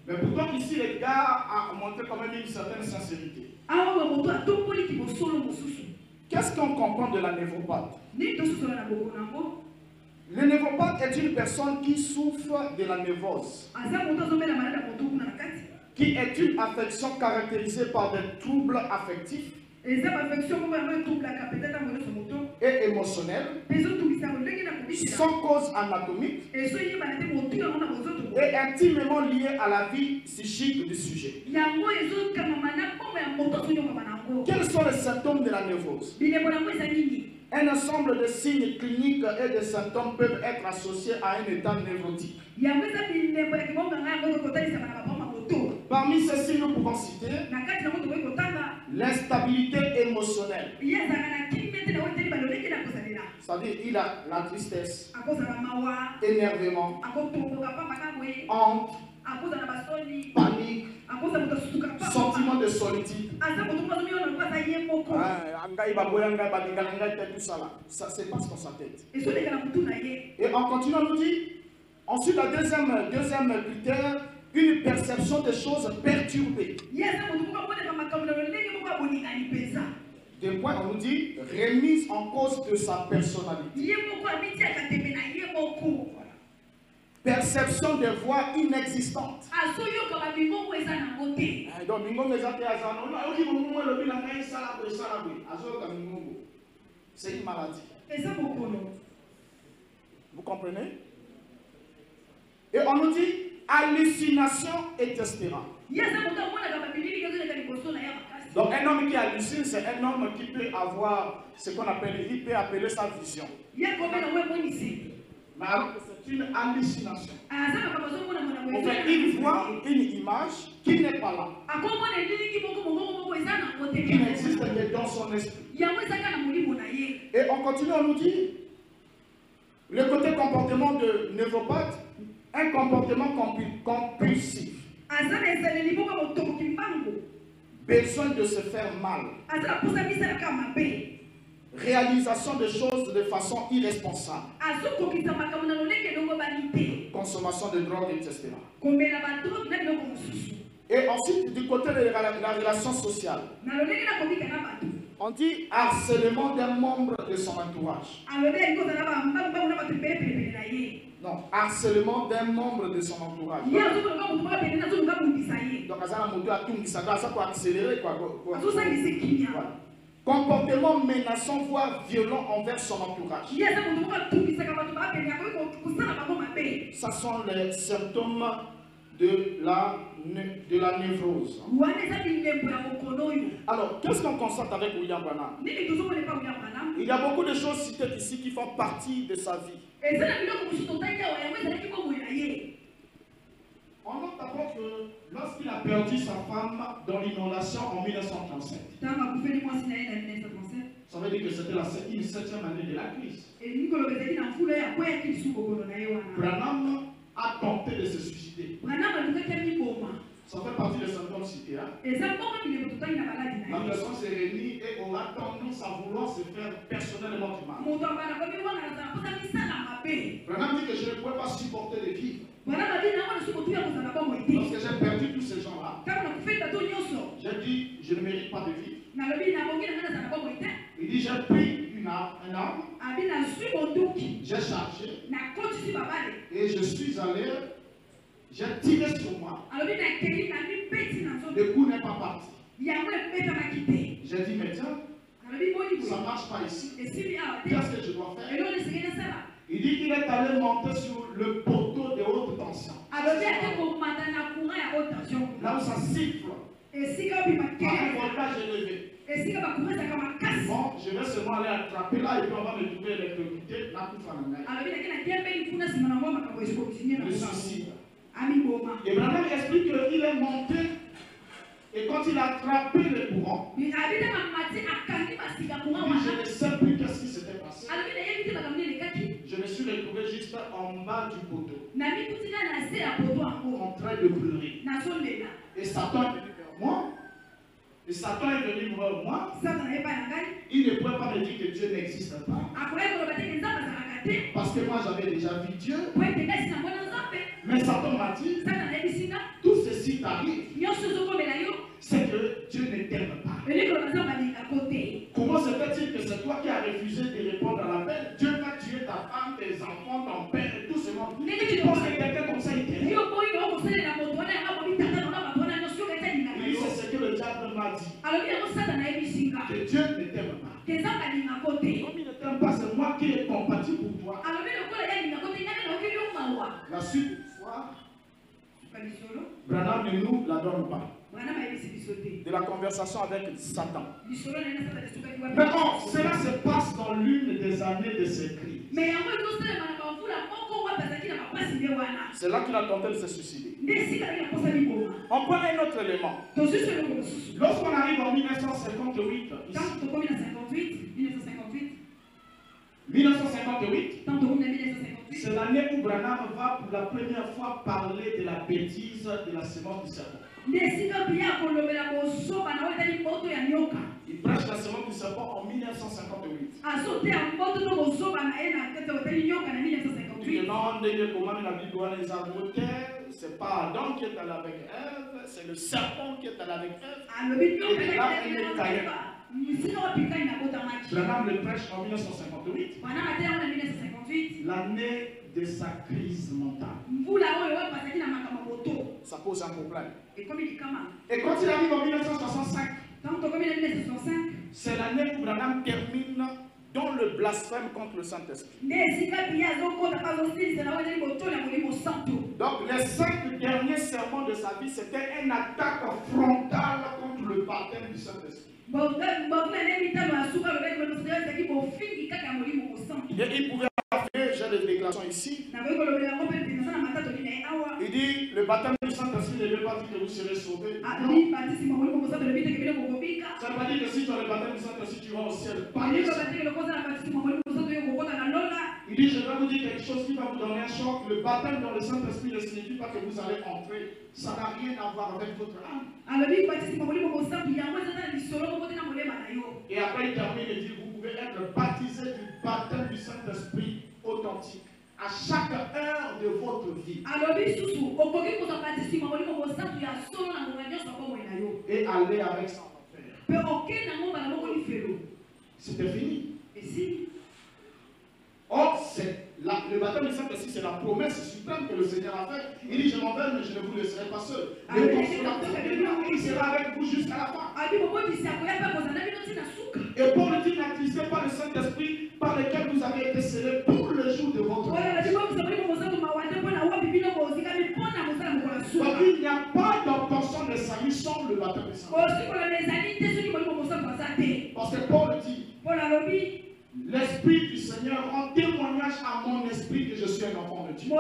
Mais pourtant ici, les gars ont montré quand même une certaine sincérité. Qu'est-ce qu'on comprend de la névropathe? Le névropathe est une personne qui souffre de la névrose, qui est une affection caractérisée par des troubles affectifs et émotionnelle, sans cause anatomique et intimement liée à la vie psychique du sujet. Quels sont les symptômes de la névrose? Un ensemble de signes cliniques et de symptômes peuvent être associés à un état névrotique. Parmi ces signes, nous pouvons citer l'instabilité émotionnelle. C'est-à-dire, il a la tristesse, énervement, honte, panique, sentiment de solitude. Ça se passe dans sa tête. Et on continue à nous dire, ensuite, la deuxième critère, une perception des choses perturbées. Des points, on nous dit, remise en cause de sa personnalité. Perception des voix inexistantes. C'est une maladie. Vous comprenez? Et on nous dit hallucination, etc. Donc un homme qui hallucine, c'est un homme qui peut avoir ce qu'on appelle, il peut appeler sa vision. Mais alors que c'est une hallucination. En fait, il voit une image qui n'est pas là, qui n'existe que dans son esprit. Et on continue à nous dire, le côté comportement de névropathe, un comportement compulsif. Besoin de se faire mal. Réalisation de choses de façon irresponsable. Consommation de drogue, etc. Et ensuite, du côté de la relation sociale, on dit harcèlement d'un membre de son entourage. Non, harcèlement d'un membre de son entourage. Donc, ça peut accélérer quoi. Comportement menaçant, voire violent envers son entourage. Ça sont les symptômes de la névrose. Alors, qu'est-ce qu'on constate avec William Branham? Il y a beaucoup de choses citées ici qui font partie de sa vie. On note d'abord que lorsqu'il a perdu sa femme dans l'inondation en 1937, ça veut dire que c'était la 7e année de la crise. Branham a tenté de se suicider. Ça fait partie des symptômes cités. La personne s'est réunie et aura tendance à vouloir se faire personnellement du mal. Branham dit que je ne pouvais pas supporter de vivre. Lorsque j'ai perdu tous ces gens-là, j'ai dit je ne mérite pas de vivre. Il dit j'ai pris un arme, j'ai chargé et je suis allé, j'ai tiré sur moi. Le coup n'est pas parti. J'ai dit mais tiens, ça ne marche pas ici. Qu'est-ce que je dois faire? Il dit qu'il est allé monter sur le poteau de haute tension. Là où ça siffle. Par un voltage élevé. Bon, je vais seulement aller attraper là et puis on va me trouver électrocuté. Là, tout le suicide. Et Branham explique qu'il est monté et quand il a attrapé le courant, il dit, je ne sais plus qu'est-ce qui s'était passé. Je me suis retrouvé juste en bas du poteau, en train de pleurer. Et Satan est venu vers moi. Et Satan est venu vers moi. Il ne pouvait pas me dire que Dieu n'existe pas. Parce que moi j'avais déjà vu Dieu. Mais Satan m'a dit, tout ceci t'arrive, c'est que Dieu ne t'aime pas. Comment se fait-il que c'est toi qui as refusé de répondre à l'appel? Dieu va tuer ta femme, tes enfants, ton père et tout ce monde. Tu penses que quelqu'un comme ça il t'aime? C'est ce que le diable m'a dit. Que ne t'aime pas. Comme il ne t'aime pas, c'est moi qui ai compati pour toi. La suite du soir, Branham ne nous la donne pas. De la conversation avec Satan. Maintenant, cela se passe dans l'une des années de ses crises. C'est là qu'il a tenté de se suicider. On prend un autre élément. Lorsqu'on arrive en 1958, 1958, c'est l'année où Branham va pour la première fois parler de la bêtise de la semence du serpent. Il prêche la semence du serpent en 1958. Il demande comment la Bible les amours, c'est pas Adam qui est allé avec Ève, c'est le serpent qui est allé avec Ève. Et là, il est caillé. Branham le prêche en 1958, l'année de sa crise mentale. Ça pose un problème. Et quand il arrive en 1965, c'est l'année où Branham termine dans le blasphème contre le Saint-Esprit. Donc les 5 derniers sermons de sa vie, c'était une attaque frontale contre le baptême du Saint-Esprit. Et il pouvait faire, j'ai des déclarations ici. Il dit, le baptême du Saint-Esprit ne veut pas dire que vous serez sauvés. Ça ne veut pas dire que si tu as le baptême du Saint-Esprit, tu vas au ciel. Il dit, je vais vous dire quelque chose qui va vous donner un choc. Le baptême dans le Saint-Esprit ne signifie pas que vous allez entrer. Ça n'a rien à voir avec votre âme. Et après, il termine et dit, vous pouvez être baptisé du baptême du Saint-Esprit authentique à chaque heure de votre vie. Et aller avec ça en enfer. C'était fini. Or, le baptême du Saint-Esprit, c'est la promesse suprême que le Seigneur a faite. Il dit, je m'en vais, mais je ne vous laisserai pas seul. Le consolateur il sera avec vous jusqu'à la fin. Et Paul dit, n'attristez pas le Saint-Esprit par lequel vous avez été scellés pour le jour de votre mort. Donc il n'y a pas d'obtention de salut sans le baptême du Saint-Esprit. Parce que Paul dit, l'Esprit du Seigneur rend témoignage à mon esprit que je suis un enfant de Dieu.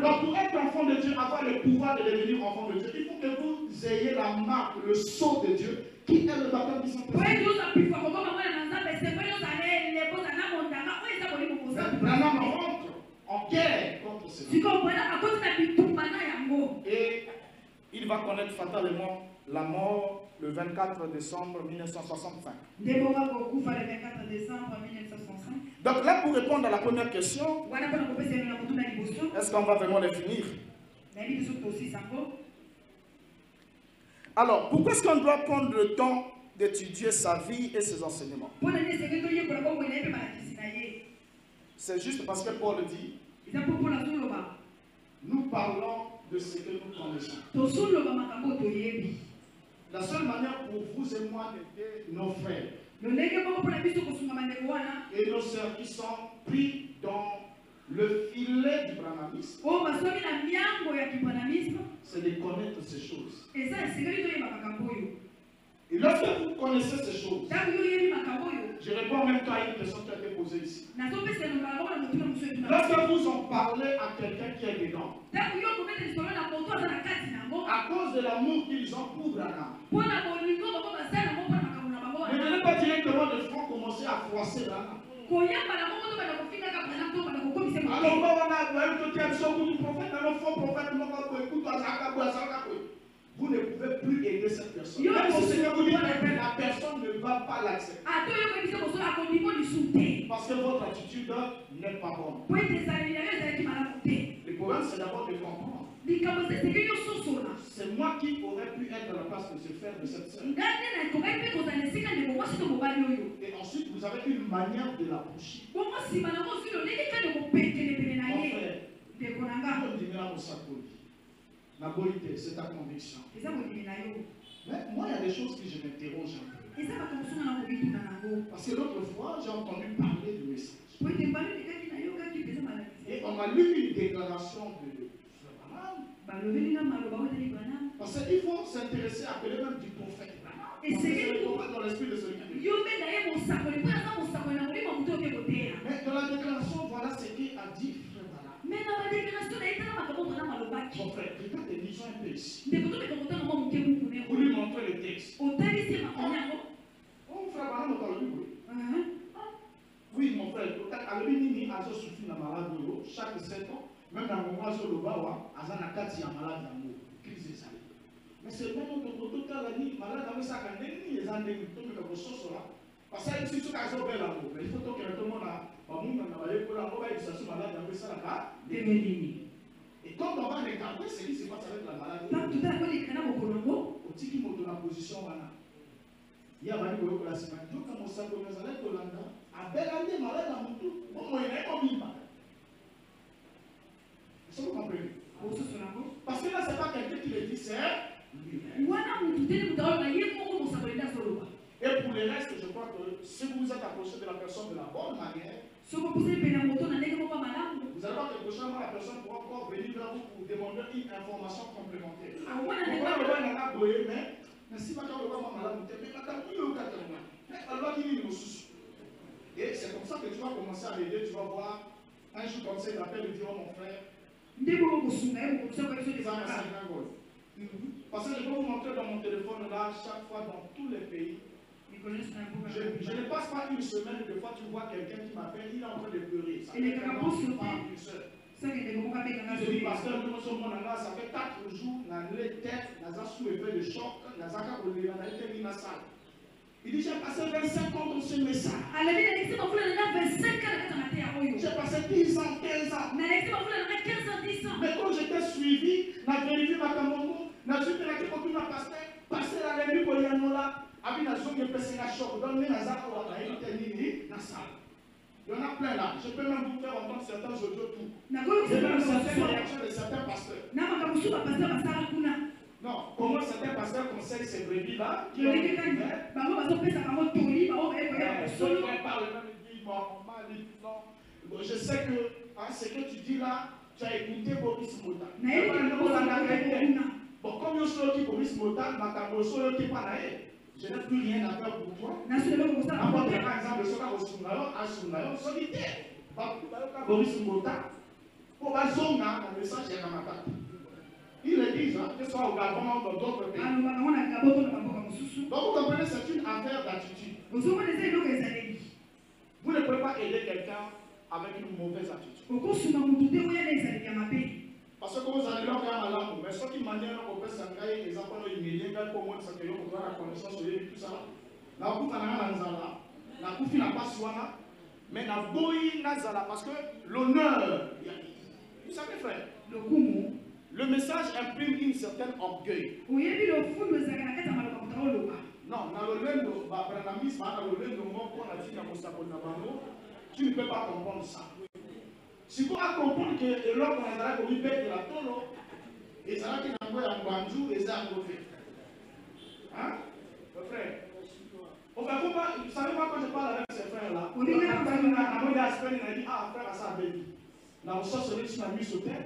Donc pour être enfant de Dieu, avoir le pouvoir de devenir enfant de Dieu, il faut que vous ayez la marque, le sceau de Dieu, qui est le baptême du Saint-Esprit. Branham rentre en guerre contre ce et il va connaître fatalement la mort le 24 décembre 1965. Donc là, pour répondre à la première question, est-ce qu'on va vraiment les finir? Alors, pourquoi est-ce qu'on doit prendre le temps d'étudier sa vie et ses enseignements? C'est juste parce que Paul dit, nous parlons de ce que nous connaissons. La seule manière pour vous et moi d'aider nos frères et nos sœurs qui sont pris dans le filet du branhamisme, c'est de connaître ces choses. Et lorsque vous connaissez ces choses, je réponds en même temps à une question qui a été posée ici. Lorsque vous en parlez à quelqu'un qui est dedans, à cause de l'amour qu'ils ont pour Branham, ne venez pas directement de front commencer à froisser Branham. Vous ne pouvez plus aider cette personne. Même si le Seigneur vous dit que la personne ne va pas l'accepter. Parce que votre attitude n'est pas bonne. Le problème, c'est d'abord de comprendre. C'est moi qui aurais pu être à la place de ce frère, de cette sœur. Et ensuite, vous avez une manière de l'approcher. Mon frère, c'est ta conviction. Mais moi, il y a des choses que je m'interroge un peu. Parce que l'autre fois, j'ai entendu parler du message. Et on m'a lu une déclaration de Branham. Parce qu'il faut s'intéresser à que même du prophète. Et c'est dans l'esprit de celui qui dit. Mais dans la déclaration, voilà ce qu'il a dit. Mon frère, regarde, lisons un peu ici. Vous lui montrez le texte. Oh, frère, Branham, on lu. Oui, mon frère, chaque 7 ans, même dans le moment où le Bawa, Azana Kati est malade d'amour. Mais c'est bon, notre cas l'a dit, malade d'amour, ça quand même, les années, tout le monde là. Parce que si tu as un bel amour, mais il faut que tout le monde a malade d'amour, ça là. Et quand on va regarder ce qui se passe avec la maladie, au tiki moto la position, il y a un peu de la semaine, tout comme on s'appelle aux Alais Hollanda, à belle année malade à mon tour, bon, moi, il est comme il va. Est-ce que vous comprenez? Parce que là, ce n'est pas quelqu'un qui le dit, c'est lui. Et pour le reste, je crois que si vous vous êtes approché de la personne de la bonne manière, vous n'allez pas te prochainement, la personne pourra encore venir vers vous pour demander une information complémentaire. Mais si ma malade, et c'est comme ça que tu vas commencer à l'aider, tu vas voir, un jour comme ça, il appelle et dit, oh mon frère, parce que je peux vous montrer dans mon téléphone là, chaque fois dans tous les pays. Je ne passe pas une semaine, des fois tu vois quelqu'un qui m'appelle, il est en train de pleurer. Ça fait une soeur. Je dis, pasteur, nous sommes là, ça fait 4 jours, dans les têtes, nous avons sous effet de choc, nous avons été dans la salle. Il dit, j'ai passé 25 ans dans ce message. J'ai passé 10 ans, 15 ans. Mais quand j'étais suivi, j'ai vérifié ma caméra, j'ai vu que la passer la réunion pour Yanola, avec la zone de PCA choc, dans les Nazar, dans la salle. Il y en a plein là. Je peux même vous faire entendre certains audios tout. J'ai même certaines réactions de certains pasteurs. Non, comment certains pasteurs conseillent ces brebis là qui ont fait. Je sais que ce que tu dis là, tu as écouté Boris Mota. Bon, comme je suis Boris Mota, je n'ai plus rien à faire pour toi. Par exemple, Boris Mota, pour la zone, le message est dans ma tête. Ils le disent, que ce soit au Gabon ou dans d'autres pays. Donc vous comprenez, c'est une affaire d'attitude. Vous ne pouvez pas aider quelqu'un avec une mauvaise attitude. Parce que vous allez leur faire malade, mais ceux qui manièrent au père Sangaï, les enfants humiliés, pour moi, c'est que vous avez la connaissance sur tout ça. La coupe la coupe n'a pas soin, mais la boï nazala, parce que l'honneur, vous savez, frère, le message imprime une certaine orgueil. Non, tu ne peux pas comprendre ça. Si vous comprenez que l'homme a commis de la tolo, et ça qui n'a pas un banjou et ça a côté. Hein? Le frère. Vous savez pas quand je parle avec ces frères-là, on dit, ah, frère, ça a béni. Là, on sort sur les mis au terre.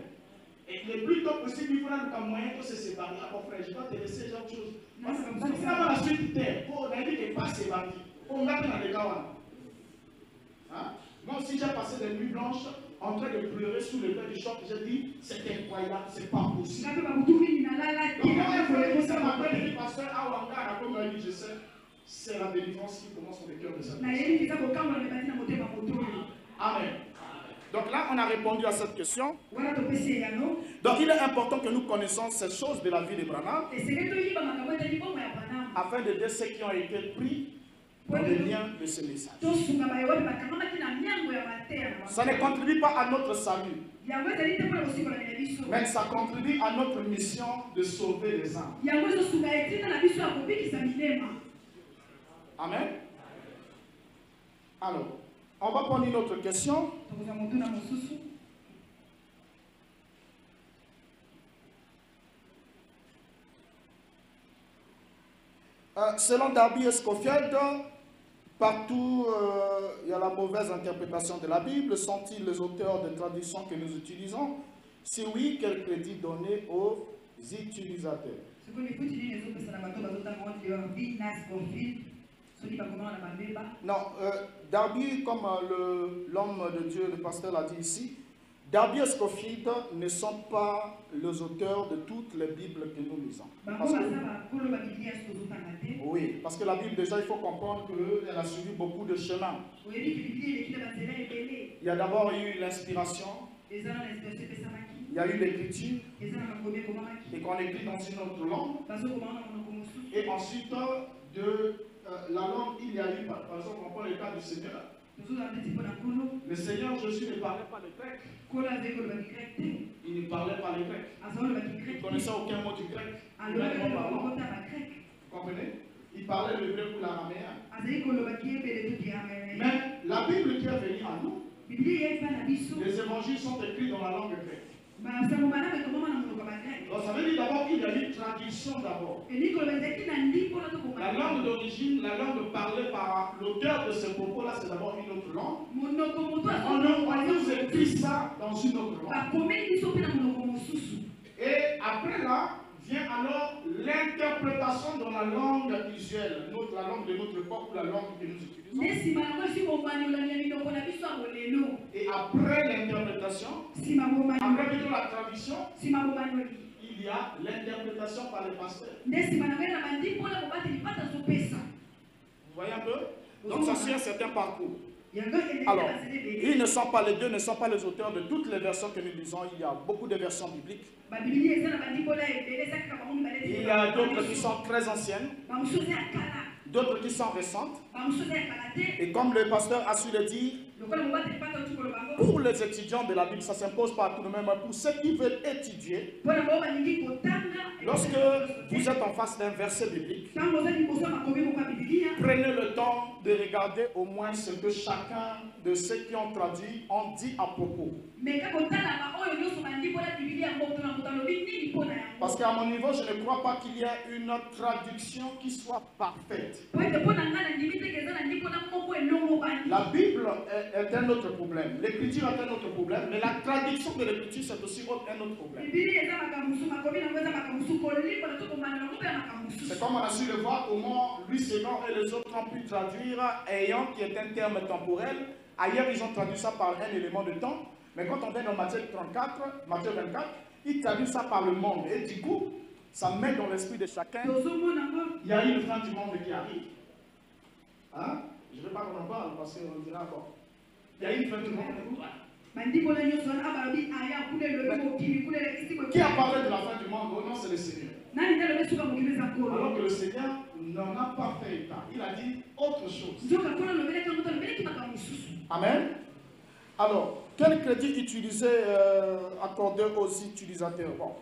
Et le plus tôt possible, il faut avoir un moyen de se séparer. Ah, mon frère, je dois te laisser genre de choses. Finalement, la suite terre, on a dit que pas c'est bâti. On va dans les gawas. Hein? Moi aussi, j'ai passé des nuits blanches en train de pleurer sous le père du choc. J'ai dit, c'est incroyable, c'est pas possible. Donc, quand ça m'appelle le pasteur Awanga, comme il dit, je sais, c'est la délivrance qui commence dans le cœur de sa vie. Amen. Donc là, on a répondu à cette question. Donc il est important que nous connaissions ces choses de la vie de Branham afin de dire ceux qui ont été pris dans le lien de ce message. Ça ne contribue pas à notre salut, mais ça contribue à notre mission de sauver les âmes. Amen. Alors, on va prendre une autre question. Selon Darby Scofield, partout il y a la mauvaise interprétation de la Bible. Sont-ils les auteurs de traductions que nous utilisons? Si oui, quel crédit donner aux utilisateurs? Non, Darby, comme l'homme de Dieu, le pasteur l'a dit ici, Darby et Scofield ne sont pas les auteurs de toutes les Bibles que nous lisons. Oui, parce que la Bible, déjà, il faut comprendre qu'elle a suivi beaucoup de chemins. Il y a d'abord eu l'inspiration, il y a eu l'écriture, et qu'on écrit dans une autre langue. Et ensuite, de la langue, il y a eu, par exemple, on prend le cas du Seigneur. Le Seigneur Jésus ne parlait pas le grec. Il ne parlait pas le grec. Il ne connaissait aucun mot du grec. Vous comprenez? Il parlait le grec ou l'araméen. Mais la Bible qui est venue à nous, les évangiles sont écrits dans la langue grecque. Donc ça veut dire d'abord qu'il y a eu traduction d'abord. La langue d'origine, la langue parlée par l'auteur de ce propos-là, c'est d'abord une autre langue. On nous écrit ça dans une autre langue. Et après là, vient alors l'interprétation dans la langue usuelle, la langue de notre époque ou la langue que nous utilisons. Et après l'interprétation, après plutôt la traduction, il y a l'interprétation par les pasteurs. Vous voyez un peu? Donc ça suit un certain parcours. Alors, ils ne sont pas, les deux ne sont pas les auteurs de toutes les versions que nous lisons. Il y a beaucoup de versions bibliques. Il y a d'autres qui sont très anciennes, d'autres qui sont récentes. Et comme le pasteur a su le dire, pour les étudiants de la Bible, ça ne s'impose pas à tout le monde, mais pour ceux qui veulent étudier, lorsque vous êtes en face d'un verset biblique, prenez le temps de regarder au moins ce que chacun de ceux qui ont traduit ont dit à propos. Parce qu'à mon niveau, je ne crois pas qu'il y ait une traduction qui soit parfaite. La Bible est un autre problème. L'écriture est un autre problème. Mais la traduction de l'écriture, c'est aussi un autre problème. C'est comme on a su le voir, comment Louis II et les autres ont pu traduire ayant, qui est un terme temporel. Ailleurs, ils ont traduit ça par un élément de temps. Mais quand on vient dans Matthieu 24, ils traduisent ça par le monde. Et du coup, ça met dans l'esprit de chacun. Il y a une fin du monde qui arrive. Hein? Je ne veux pas qu'on en parle parce qu'on dira encore. Il y a une fin du monde. Qui a parlé de la fin du monde? Oh non, c'est le Seigneur. Alors que le Seigneur n'en a pas fait état. Il a dit autre chose. Amen. Alors, quel crédit accordé aux utilisateurs? Bon.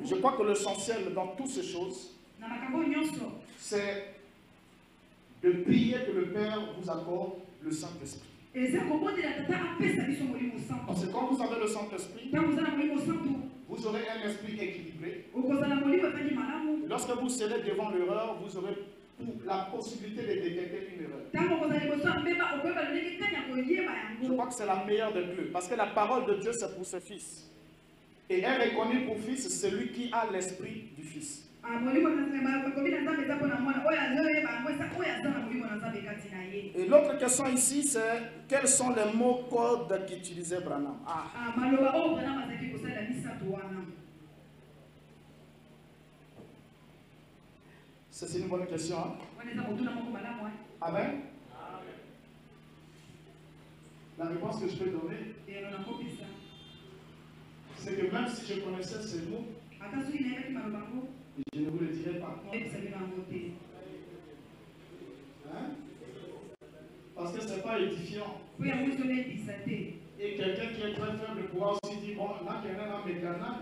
Je crois que l'essentiel dans toutes ces choses, c'est de prier que le Père vous accorde le Saint-Esprit. Parce que quand vous avez le Saint-Esprit, vous aurez un esprit équilibré. Lorsque vous serez devant l'erreur, vous aurez la possibilité de détecter une erreur. Je crois que c'est la meilleure des deux. Parce que la parole de Dieu, c'est pour ses fils. Et elle est connue pour fils, c'est celui qui a l'esprit du fils. Et l'autre question ici, c'est quels sont les mots codes qu'utilisait Branham? C'est une bonne question. Hein? Amen. La réponse que je peux donner, c'est que même si je connaissais ces mots, je ne vous le dirai pas. Hein? Parce que ce n'est pas édifiant. Et quelqu'un qui est très faible pourra aussi dire, bon, là, quelqu'un a mes canaux.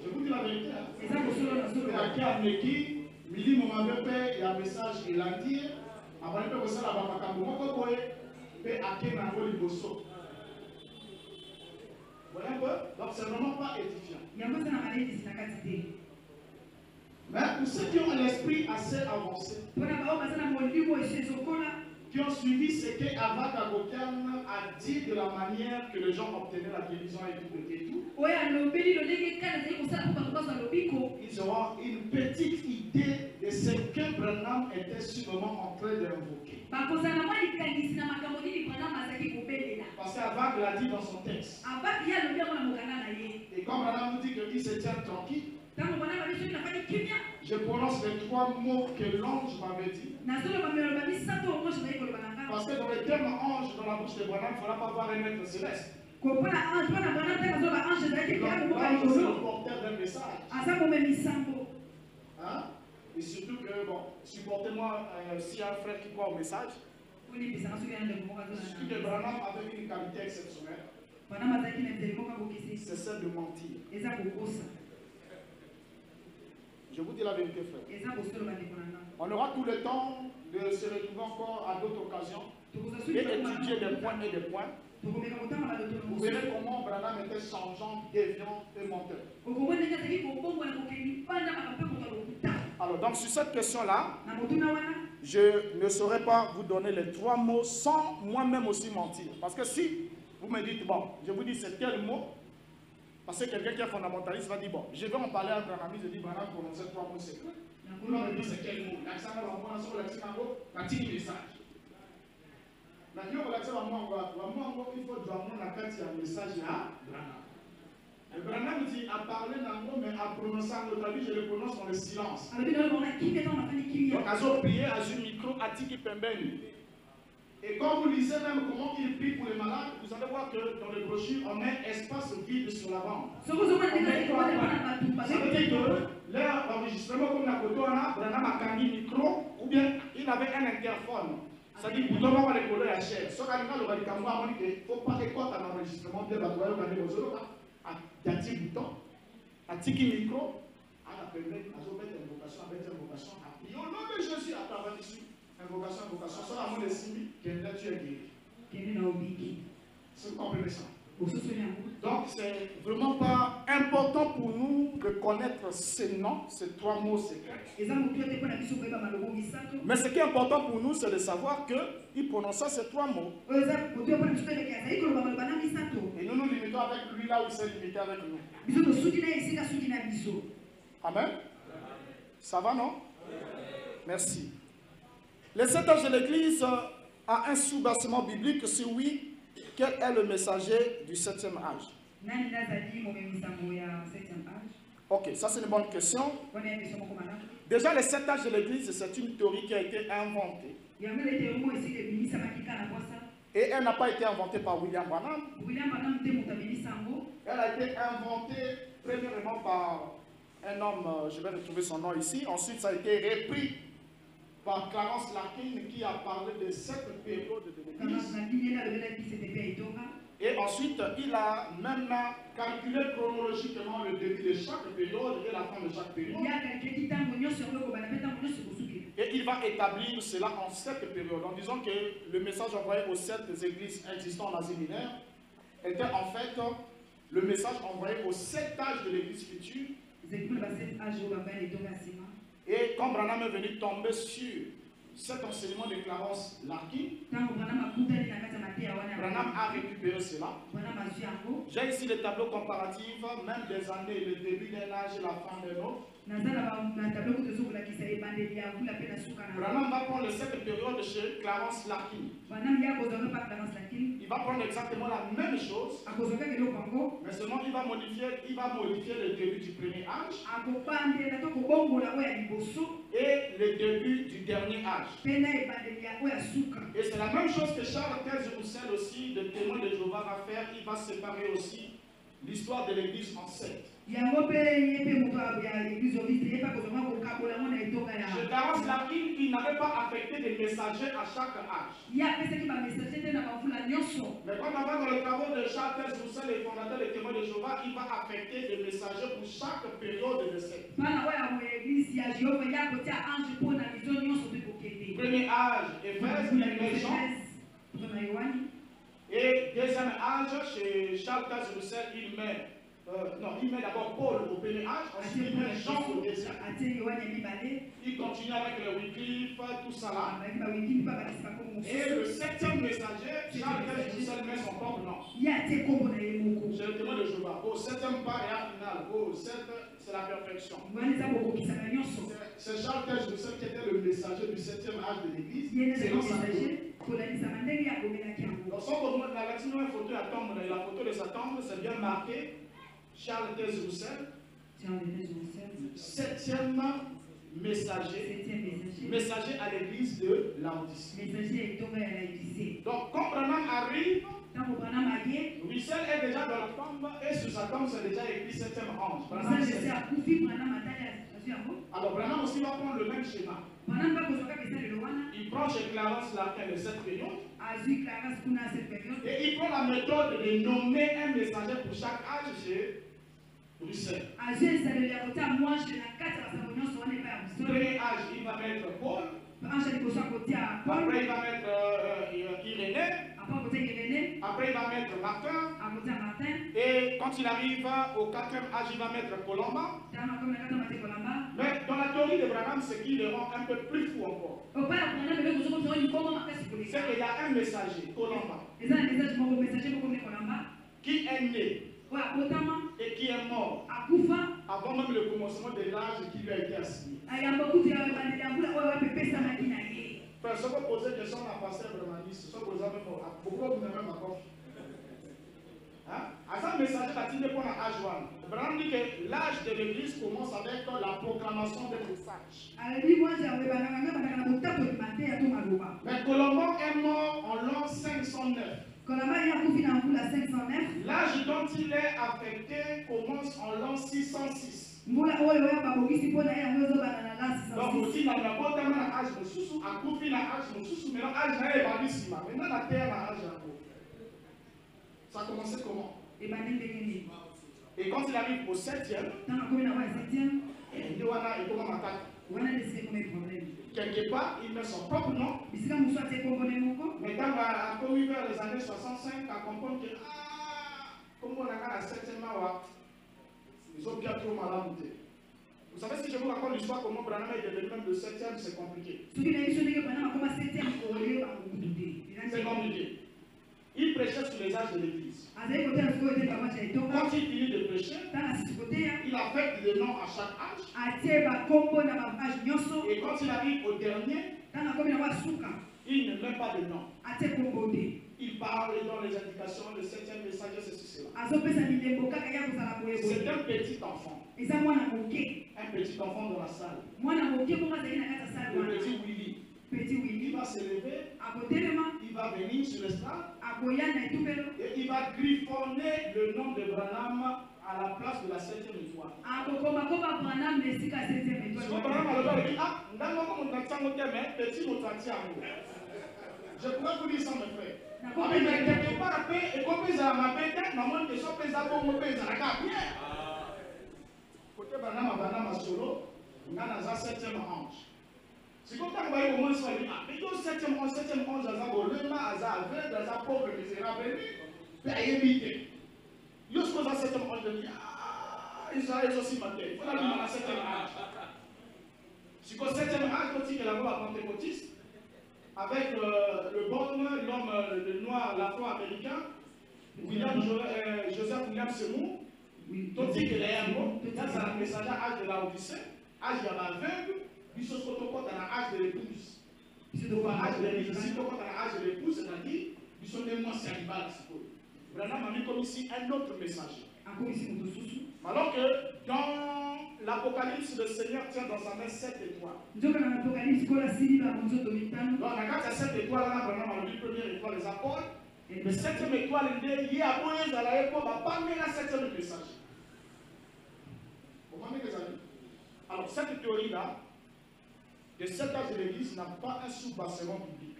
Je vous dis la vérité. Il y a qui a qui, midi, mon père, il y a un message, il a dit, avant de faire ça, la bafaka, mon cocoye, et à qui n'a pas le bosso. Vous voyez un peu? Donc, c'est vraiment pas édifiant. Mais pour ceux qui ont un esprit assez avancé, qui ont suivi ce qu'Ava Kagokian a dit de la manière que les gens obtenaient la guérison et tout, ils auront une petite idée de ce que Branham était sûrement en train d'invoquer. Parce qu'Ava l'a dit dans son texte. Et comme Branham nous dit qu'il se tient tranquille, je prononce les 3 mots que l'ange m'avait dit. Parce que dans le terme ange dans la bouche de Branham, il ne faudra pas voir un être céleste. Donc là, c'est le porteur d'un message. Hein? Et surtout que, bon, supportez-moi s'il y a un frère qui croit au message. Surtout que Branham avait une qualité exceptionnelle. C'est celle de mentir. Je vous dis la vérité, frère. On aura tout le temps de se retrouver encore à d'autres occasions et étudier des points et des points. Vous verrez comment Branham était changeant, déviant et menteur. Alors, donc sur cette question-là, je ne saurais pas vous donner les 3 mots sans moi-même aussi mentir. Parce que si vous me dites, bon, je vous dis c'est tel mot, parce que quelqu'un qui est fondamentaliste va dire, bon, je vais en parler à Branham, je dis, Branham prononcer 3 mots secrets. Vous me dites c'est quel mot? L'accent à la sur l'accent à la petit message. Maintenant, l'accent à moi, il faut vraiment la carte un message à Branham. Et Branham dit à parler d'un mot, mais à prononcer en notre avis, je le prononce dans le silence. Donc, à prier à un micro, à Tiki Pembeni. Et quand vous lisez même comment il prie pour les malades, vous allez voir que dans les brochures, on met espace vide sur la bande. Ça veut dire que leur enregistrement comme la photo, Branham a camé micro, ou bien il avait un interphone. C'est-à-dire que vous devez avoir les couleurs à chair. Ce qu'on a dit, il ne faut pas écouter un enregistrement de la toile, il y a 10 boutons, à Tiki micro, à la permettre, à mettre invocation, avec invocation, à prier au nom de Jésus à travers ici. Invocation, invocation, sur la main de Simi, qui est là, tu es guéri. C'est comprenez ça. Donc, c'est vraiment pas important pour nous de connaître ces noms, ces 3 mots secrets. Mais ce qui est important pour nous, c'est de savoir qu'il prononça ces 3 mots. Et nous nous limitons avec lui là où il s'est limité avec nous. Amen. Ça va, non? Merci. Le 7 âge de l'Église a un sous-bassement biblique, si oui, quel est le messager du 7e âge? Ok, ça c'est une bonne question. Déjà, le 7 âge de l'Église, c'est une théorie qui a été inventée. Et elle n'a pas été inventée par William Branham. Elle a été inventée premièrement par un homme, je vais retrouver son nom ici. Ensuite, ça a été repris par Clarence Larkin qui a parlé de cette période de l'Église. Et ensuite, il a même calculé chronologiquement le début de chaque période et la fin de chaque période. Et il va établir cela en 7 périodes, en disant que le message envoyé aux 7 églises existantes en Asie mineure était en fait le message envoyé aux 7 âges de l'église future. Et quand Branham est venu tomber sur cet enseignement de Clarence Larkin, Branham a récupéré cela. J'ai ici le tableau comparatif, même des années, le début d'un âge et la fin d'un autre. Branham va prendre cette période chez Clarence Larkin. Il va prendre exactement la même chose, mais seulement il va modifier le début du premier âge et le début du dernier âge. Et c'est la même chose que Charles Roussel aussi, de témoin de Jéhovah, va faire. Il va séparer aussi l'histoire de l'église en 7. Chez Clarence Larkin, il n'avait pas affecté des messagers à chaque âge. Mais quand on va dans le travaux de Charles Roussel, le fondateur des témoins de Jéhovah, il va affecter des messagers pour chaque période de 7. Premier âge, Éphèse, et deuxième âge, chez Charles Roussel, il met non, il met d'abord Paul au pénéage, ensuite il met Jean au désert. Il continue avec le Wycliffe, tout ça là. Et le 7e messager, Charles Roussel met son propre nom. C'est le témoin de Jéhovah. Au 7e pas et à final. Au 7, c'est la perfection. C'est Charles Roussel qui était le messager du 7e âge de l'Église. C'est dans sa donc, la latino est photo à tombe, la photo de sa tombe, c'est bien marqué. Charles Roussel, 7e messager à l'église de Laodicée. Donc, quand Branham arrive, Roussel est déjà dans la tombe et sur sa tombe, c'est déjà écrit 7e ange. Alors, Branham aussi va prendre le même schéma. Il prend chez Clarence Larkin de cette période. Et il prend la méthode de nommer un messager pour chaque âge chez Roussel. Pré-âge, il va mettre Paul. Après, il va mettre Irénée. Après, il va mettre Martin. Et quand il arrive au 4e âge, il va mettre Colomba. Mais dans la théorie de Branham, ce qui le rend un peu plus fou encore, c'est qu'il y a un messager, Colomba, qui est né et qui est mort avant même le commencement de l'âge qui lui a été assigné. Frère, si vous posez des questions à pasteur Bramaniste, pourquoi vous n'avez même pas à ça, le messager va dire pour l'âge 1. Branham dit que l'âge de l'église commence avec la proclamation des messages. Mais Colomban est mort en l'an 509. L'âge dont il est affecté commence en l'an 606. Donc, aussi, dans la bonne âge de Soussou, à Koufi, l'âge de Soussou, mais l'âge de Balisima. Maintenant, la terre, l'âge de ça a commencé comment? Et quand il arrive au 7e, il commence à attaquer. Quelque part, il met son propre nom. Mais quand on a vers les années 65, à comprendre que, comme on a la 7e, ils ont bien trop mal monté. Vous savez, si je vous raconte l'histoire, comment Branham est devenu même le 7e, c'est compliqué. C'est compliqué. Il prêchait sur les âges de l'église. Quand il finit de prêcher, il affecte des noms à chaque âge. Et quand il arrive au dernier, il ne met pas de nom. Il parle et donne les indications, le 7e messager, c'est cela. C'est un petit enfant. Un petit enfant dans la salle. Le petit Willy. Il va se lever, il va venir sur l'estrade et il va griffonner le nom de Branham à la place de la 7e étoile. Je pourrais vous dire ça, mes frères. Mais quelque part, et comme ils ont ma bête, maman, que soit pesable, on peut peser la carte. Côté Branham solo, on a la 7e ange. C'est comme ça qu'on va y commencer à dire, mais il y a 7e ange, le ma azave, dans sa pauvre misérable, puis à éviter. Il y a ce qu'on a 7e ange de dire, Israël aussi matin, il faut la dire à la 7e ange. C'est qu'au 7e ange, quand il y a la voix pentecôtiste, avec le bon, l'homme noir, l'afro-américain, Joseph William Seymour, tout dit que les héros, ça c'est le messager âge de Laodicée, âge de l'aveugle, il se retrouve dans l'âge de l'épouse. Si tu vois l'âge de l'épouse, c'est-à-dire, ils sont des mois célibats. Branham a mis comme ici un autre messager. Alors que dans l'Apocalypse, le Seigneur tient dans sa main 7 étoiles. Donc, on a 7 étoiles là, Branham a dit première étoile, les apôtres. Mais 7e étoile, il y a Moïse à la époque, pas mis la 7e messager. Vous comprenez les amis? Alors, cette théorie-là, de cet âge de l'église n'a pas un sous-bassement biblique.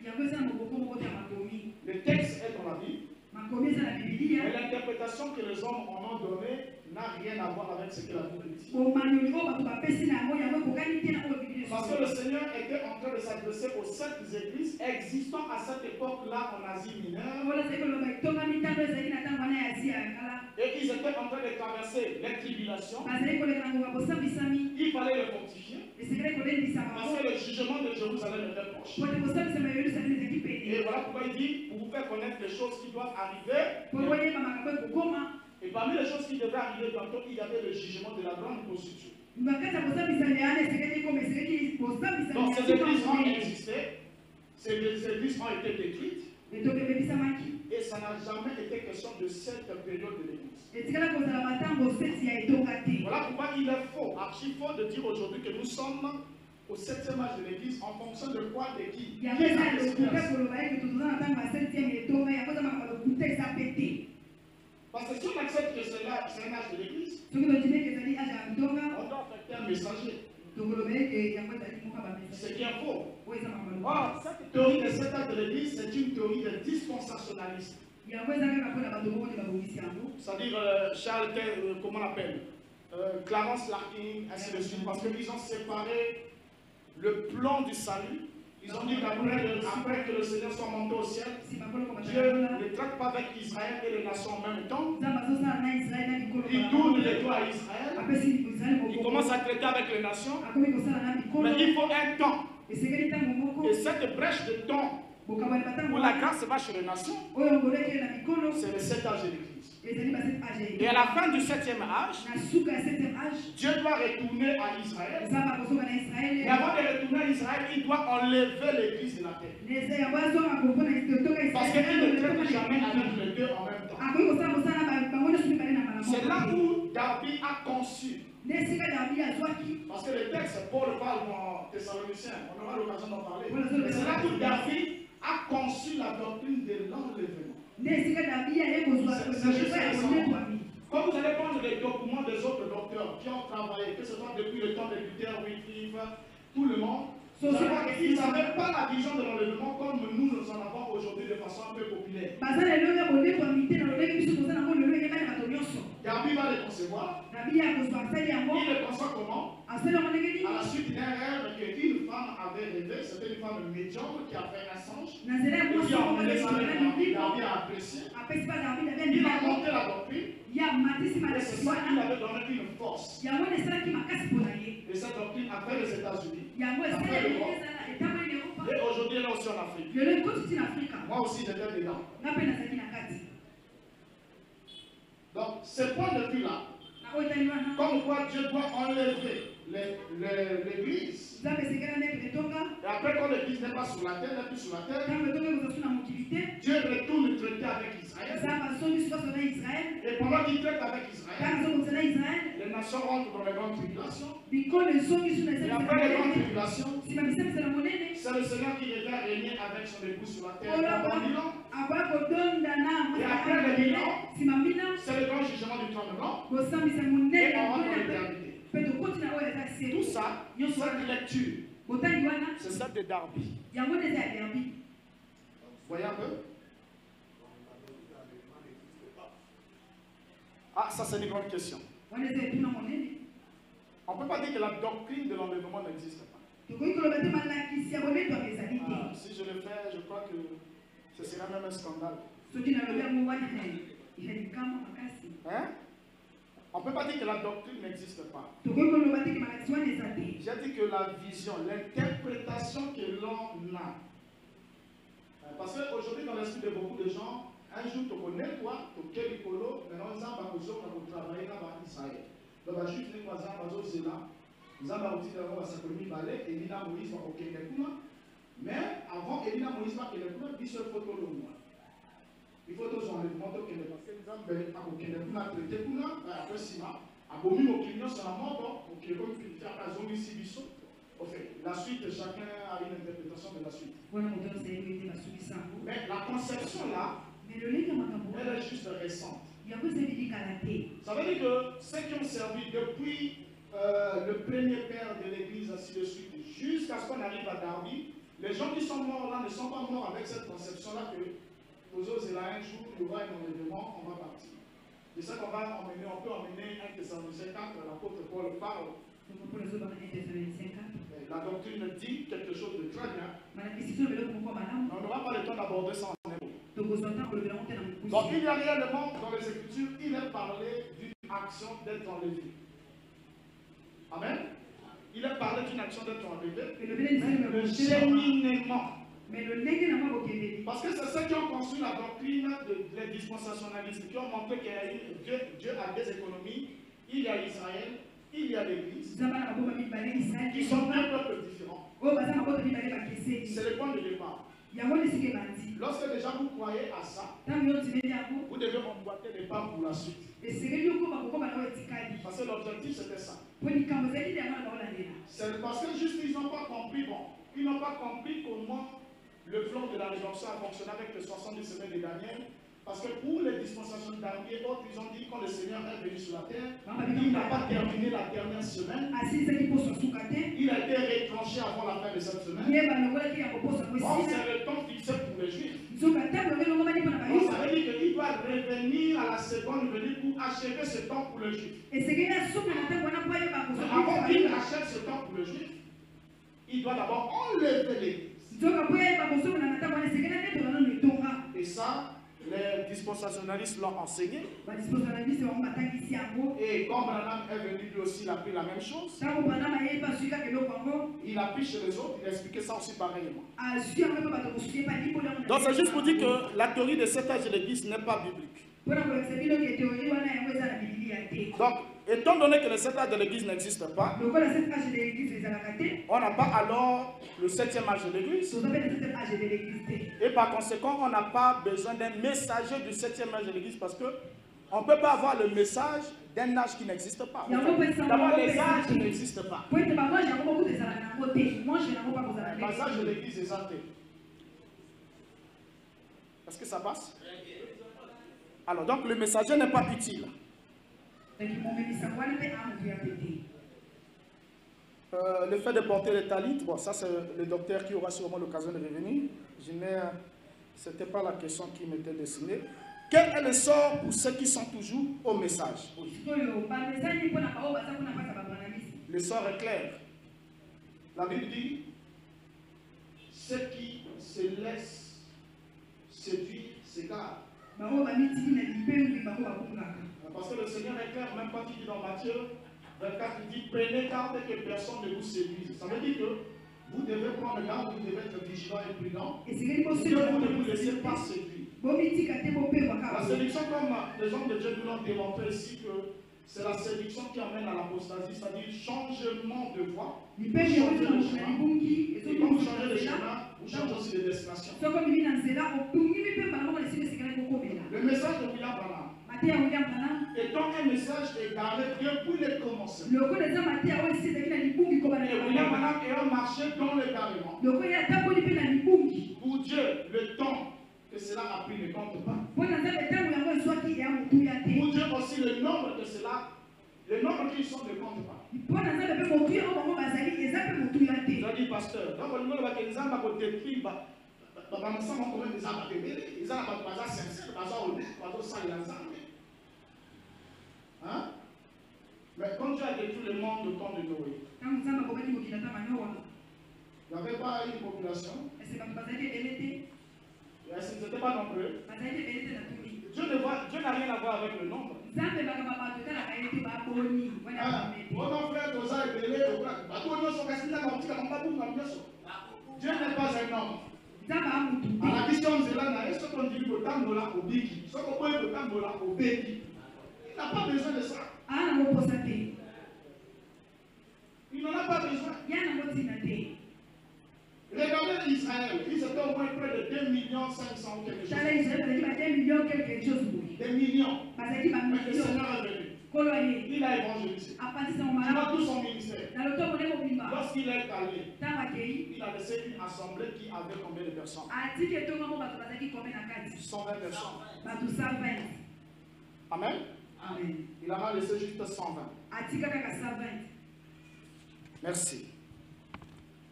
Le texte est dans la Bible. Mais l'interprétation que les hommes en ont donnée n'a rien à voir avec ce que la Bible dit. Parce que le Seigneur était en train de s'adresser aux 7 cette église existant à cette époque-là en Asie mineure. Et ils étaient en train de traverser les tribulations. Il fallait le fortifier. Parce que le jugement de Jérusalem était proche. Et voilà pourquoi il dit, pour vous faire connaître les choses qui doivent arriver. Et parmi les choses qui devraient arriver bientôt, il y avait le jugement de la grande prostitution. Donc ces églises ont existé, ces églises ont été détruites, et ça n'a jamais été question de cette période de l'église. Voilà pourquoi il est faux, archi faux de dire aujourd'hui que nous sommes au 7e âge de l'église en fonction de quoi, de qui. Parce que si on accepte que c'est un âge de l'église, on doit affecter un messager. C'est qui est faux. Or, cette théorie de cet âge de l'église, c'est une théorie de dispensationaliste. C'est-à-dire, Charles, comment on l'appelle, Clarence Larkin, ainsi de suite, parce qu'ils ont séparé le plan du salut. Ils ont dit qu'après que le Seigneur soit monté au ciel, Dieu ne traite pas avec Israël et les nations en même temps. Il tourne les doigts à Israël. Il commence à traiter avec les nations. Mais il faut un temps. Et cette brèche de temps où la grâce va chez les nations, c'est le 7e âge de l'Église. Et à la fin du 7e âge, Dieu doit retourner à Israël. Et avant de retourner à Israël, il doit enlever l'Église de la terre. Parce qu'il ne traite jamais avec les deux en même temps. C'est là où David a conçu. Parce que le texte, Paul parle dans Thessaloniciens, on aura l'occasion d'en parler. C'est là où David a conçu la doctrine de l'enlèvement. Quand vous allez prendre les documents des autres docteurs qui ont travaillé, que ce soit depuis le temps de Luther, Wycliffe, tout le monde, ils n'avaient pas la vision de l'enlèvement comme nous en avons aujourd'hui de façon un peu populaire. David va le concevoir. Il le conçoit comment? À la suite d'un rêve qu'une femme avait rêvé, c'était une femme médiocre qui a fait un songe. Et qui a emmené sa rêve. David a apprécié. Il a monté la doctrine. Et c'est ça qui lui avait donné une force. Et cette doctrine a fait les États-Unis. Et aujourd'hui, elle est aussi en Afrique. Moi aussi, j'étais dedans. Donc, ce point de vue-là, comme quoi Dieu doit enlever l'église. Et après, quand l'église n'est pas sur la terre, n'est plus sur la terre, Dieu retourne traiter avec Israël. Et pendant qu'il traite avec Israël, les nations rentrent dans les grandes tribulations. Et après les grandes tribulations, c'est le Seigneur qui revient régner avec son épouse sur la terre pendant 1000 ans. Et après les 1000 ans, c'est le grand jugement du trône blanc. Et on rentre dans l'éternité. Tout ça, cette lecture, c'est celle de Darby. Voyez un peu? Ah, ça c'est une grande question. On ne peut pas dire que la doctrine de l'enlèvement n'existe pas. Si je le fais, je crois que ce sera même un scandale. Hein? On ne peut pas dire que la doctrine n'existe pas. J'ai dit que la vision, l'interprétation que l'on a. Parce qu'aujourd'hui, dans l'esprit de beaucoup de gens, un jour, tu connais toi, tu connais Nicolo, maintenant, ils ont travaillé dans Israël. Donc, les juifs, les voisins, les autres, c'est là. Ils ont dit que ça peut être balai, et Elina Moïse va au Kénékouna. Mais avant, Elina Moïse va au Kénékouna, il se photo le mois. Il faut tous enlèvements au Kénékouna. Parce que nous avons au Kénékouna, traité Kouna, après Sima, à Bomi, au Kénékouna, sur la mort, au Kénékouna, puis faire la zone ici, Bissot. En fait, la suite, chacun a une interprétation de la suite. Mais la conception là, elle est juste récente. Ça veut dire que ceux qui ont servi depuis le premier père de l'église, ainsi de suite, jusqu'à ce qu'on arrive à Darby, les gens qui sont morts là ne sont pas morts avec cette conception-là que nous autres, c'est là un jour, il y aura un enlèvement, on va partir. C'est ça qu'on va emmener, on peut emmener un Thessaloniciens 4, l'apôtre Paul parle. La doctrine dit quelque chose de très bien. On n'aura pas le temps d'aborder ça en un mot. Donc il y a réellement dans les Écritures, il est parlé d'une action d'être enlevé. Amen. Il est parlé d'une action d'être enlevé. Le cheminement. Parce que c'est ceux qui ont construit la doctrine des dispensationalistes, qui ont montré que Dieu a des économies, il y a Israël, il y a l'Église, qui sont un peuple différent. C'est le point de départ. Lorsque déjà vous croyez à ça, vous devez emboîter les pas pour la suite. Parce que l'objectif c'était ça. C'est parce que juste ils n'ont pas compris, ils n'ont pas compris comment le plan de la rédemption a fonctionné avec les 70 semaines de Daniel. Parce que pour les dispensations d'armée et autres, ils ont dit quand le Seigneur est venu sur la terre, il n'a pas terminé la dernière semaine. Il a été retranché avant la fin de cette semaine. Or, c'est le temps fixé pour les Juifs. Donc, ça veut dire qu'il doit revenir à la seconde venue pour achever ce temps pour les Juifs. Avant qu'il achève ce temps pour les Juifs, il doit d'abord enlever l'Église. Et ça, les dispensationalistes l'ont enseigné. Et comme Branham est venu lui aussi, il a pris la même chose. Il a pris chez les autres, il a expliqué ça aussi pareillement. Donc c'est juste pour dire que la théorie de cet âge de l'Église n'est pas biblique. Donc, étant donné que le 7 âge de l'Église n'existe pas, on n'a pas alors le 7e âge de l'Église. Et par conséquent, on n'a pas besoin d'un messager du 7e âge de l'Église parce qu'on ne peut pas avoir le message d'un âge qui n'existe pas. D'abord, les âges qui n'existent pas. Les âges de l'Église est athée. Est-ce que ça passe? Alors, donc, le messager n'est pas utile. Le fait de porter les talits, bon, ça c'est le docteur qui aura sûrement l'occasion de revenir. Ce n'était pas la question qui m'était destinée. Quel est le sort pour ceux qui sont toujours au message? Le sort est clair. La Bible dit, ceux qui se laissent séduire s'égarent. Parce que le Seigneur est clair, même quand il dit dans Matthieu 24, il dit prenez garde que personne ne vous séduise. Ça veut dire que vous devez prendre garde, vous devez être vigilant et prudent. Et vous ne vous laissez pas séduire. La séduction, comme les hommes de Dieu nous l'ont démontré ici, que c'est la séduction qui amène à l'apostasie, c'est-à-dire changement de voie. Et quand vous changez de chemin, vous changez aussi de destination. Le message de William Branham étant un message égaré depuis le commencement. Et William Branham ayant marché dans l'égarement. Pour Dieu, le temps que cela a pris ne compte pas. Pour Dieu aussi, le nombre que cela, le nombre qu'ils sont ne compte pas. Je dis, pasteur, donc le monde va que les hommes vont détruire. Hein? Mais quand Dieu a détruit le monde au temps de Noé, il n'y avait pas une population. Ce n'était pas nombreux. Dieu n'a rien à voir avec le nombre. Dieu n'est pas un homme. À la question de cela, est-ce qu'on dit que Tambola au Biki? Ce qu'on peut dire Tambola au Biki. Il n'a pas besoin de ça. Il n'en a pas besoin. Regardez Israël, ils étaient au moins près de 2,5 millions ou quelque chose. Des millions. Mais le Seigneur est venu. Il a évangélisé. Il a tout son ministère. Lorsqu'il est allé, il a laissé une assemblée qui avait combien de personnes? 120 personnes. Amen. Amen. Il en a laissé juste 120. Merci.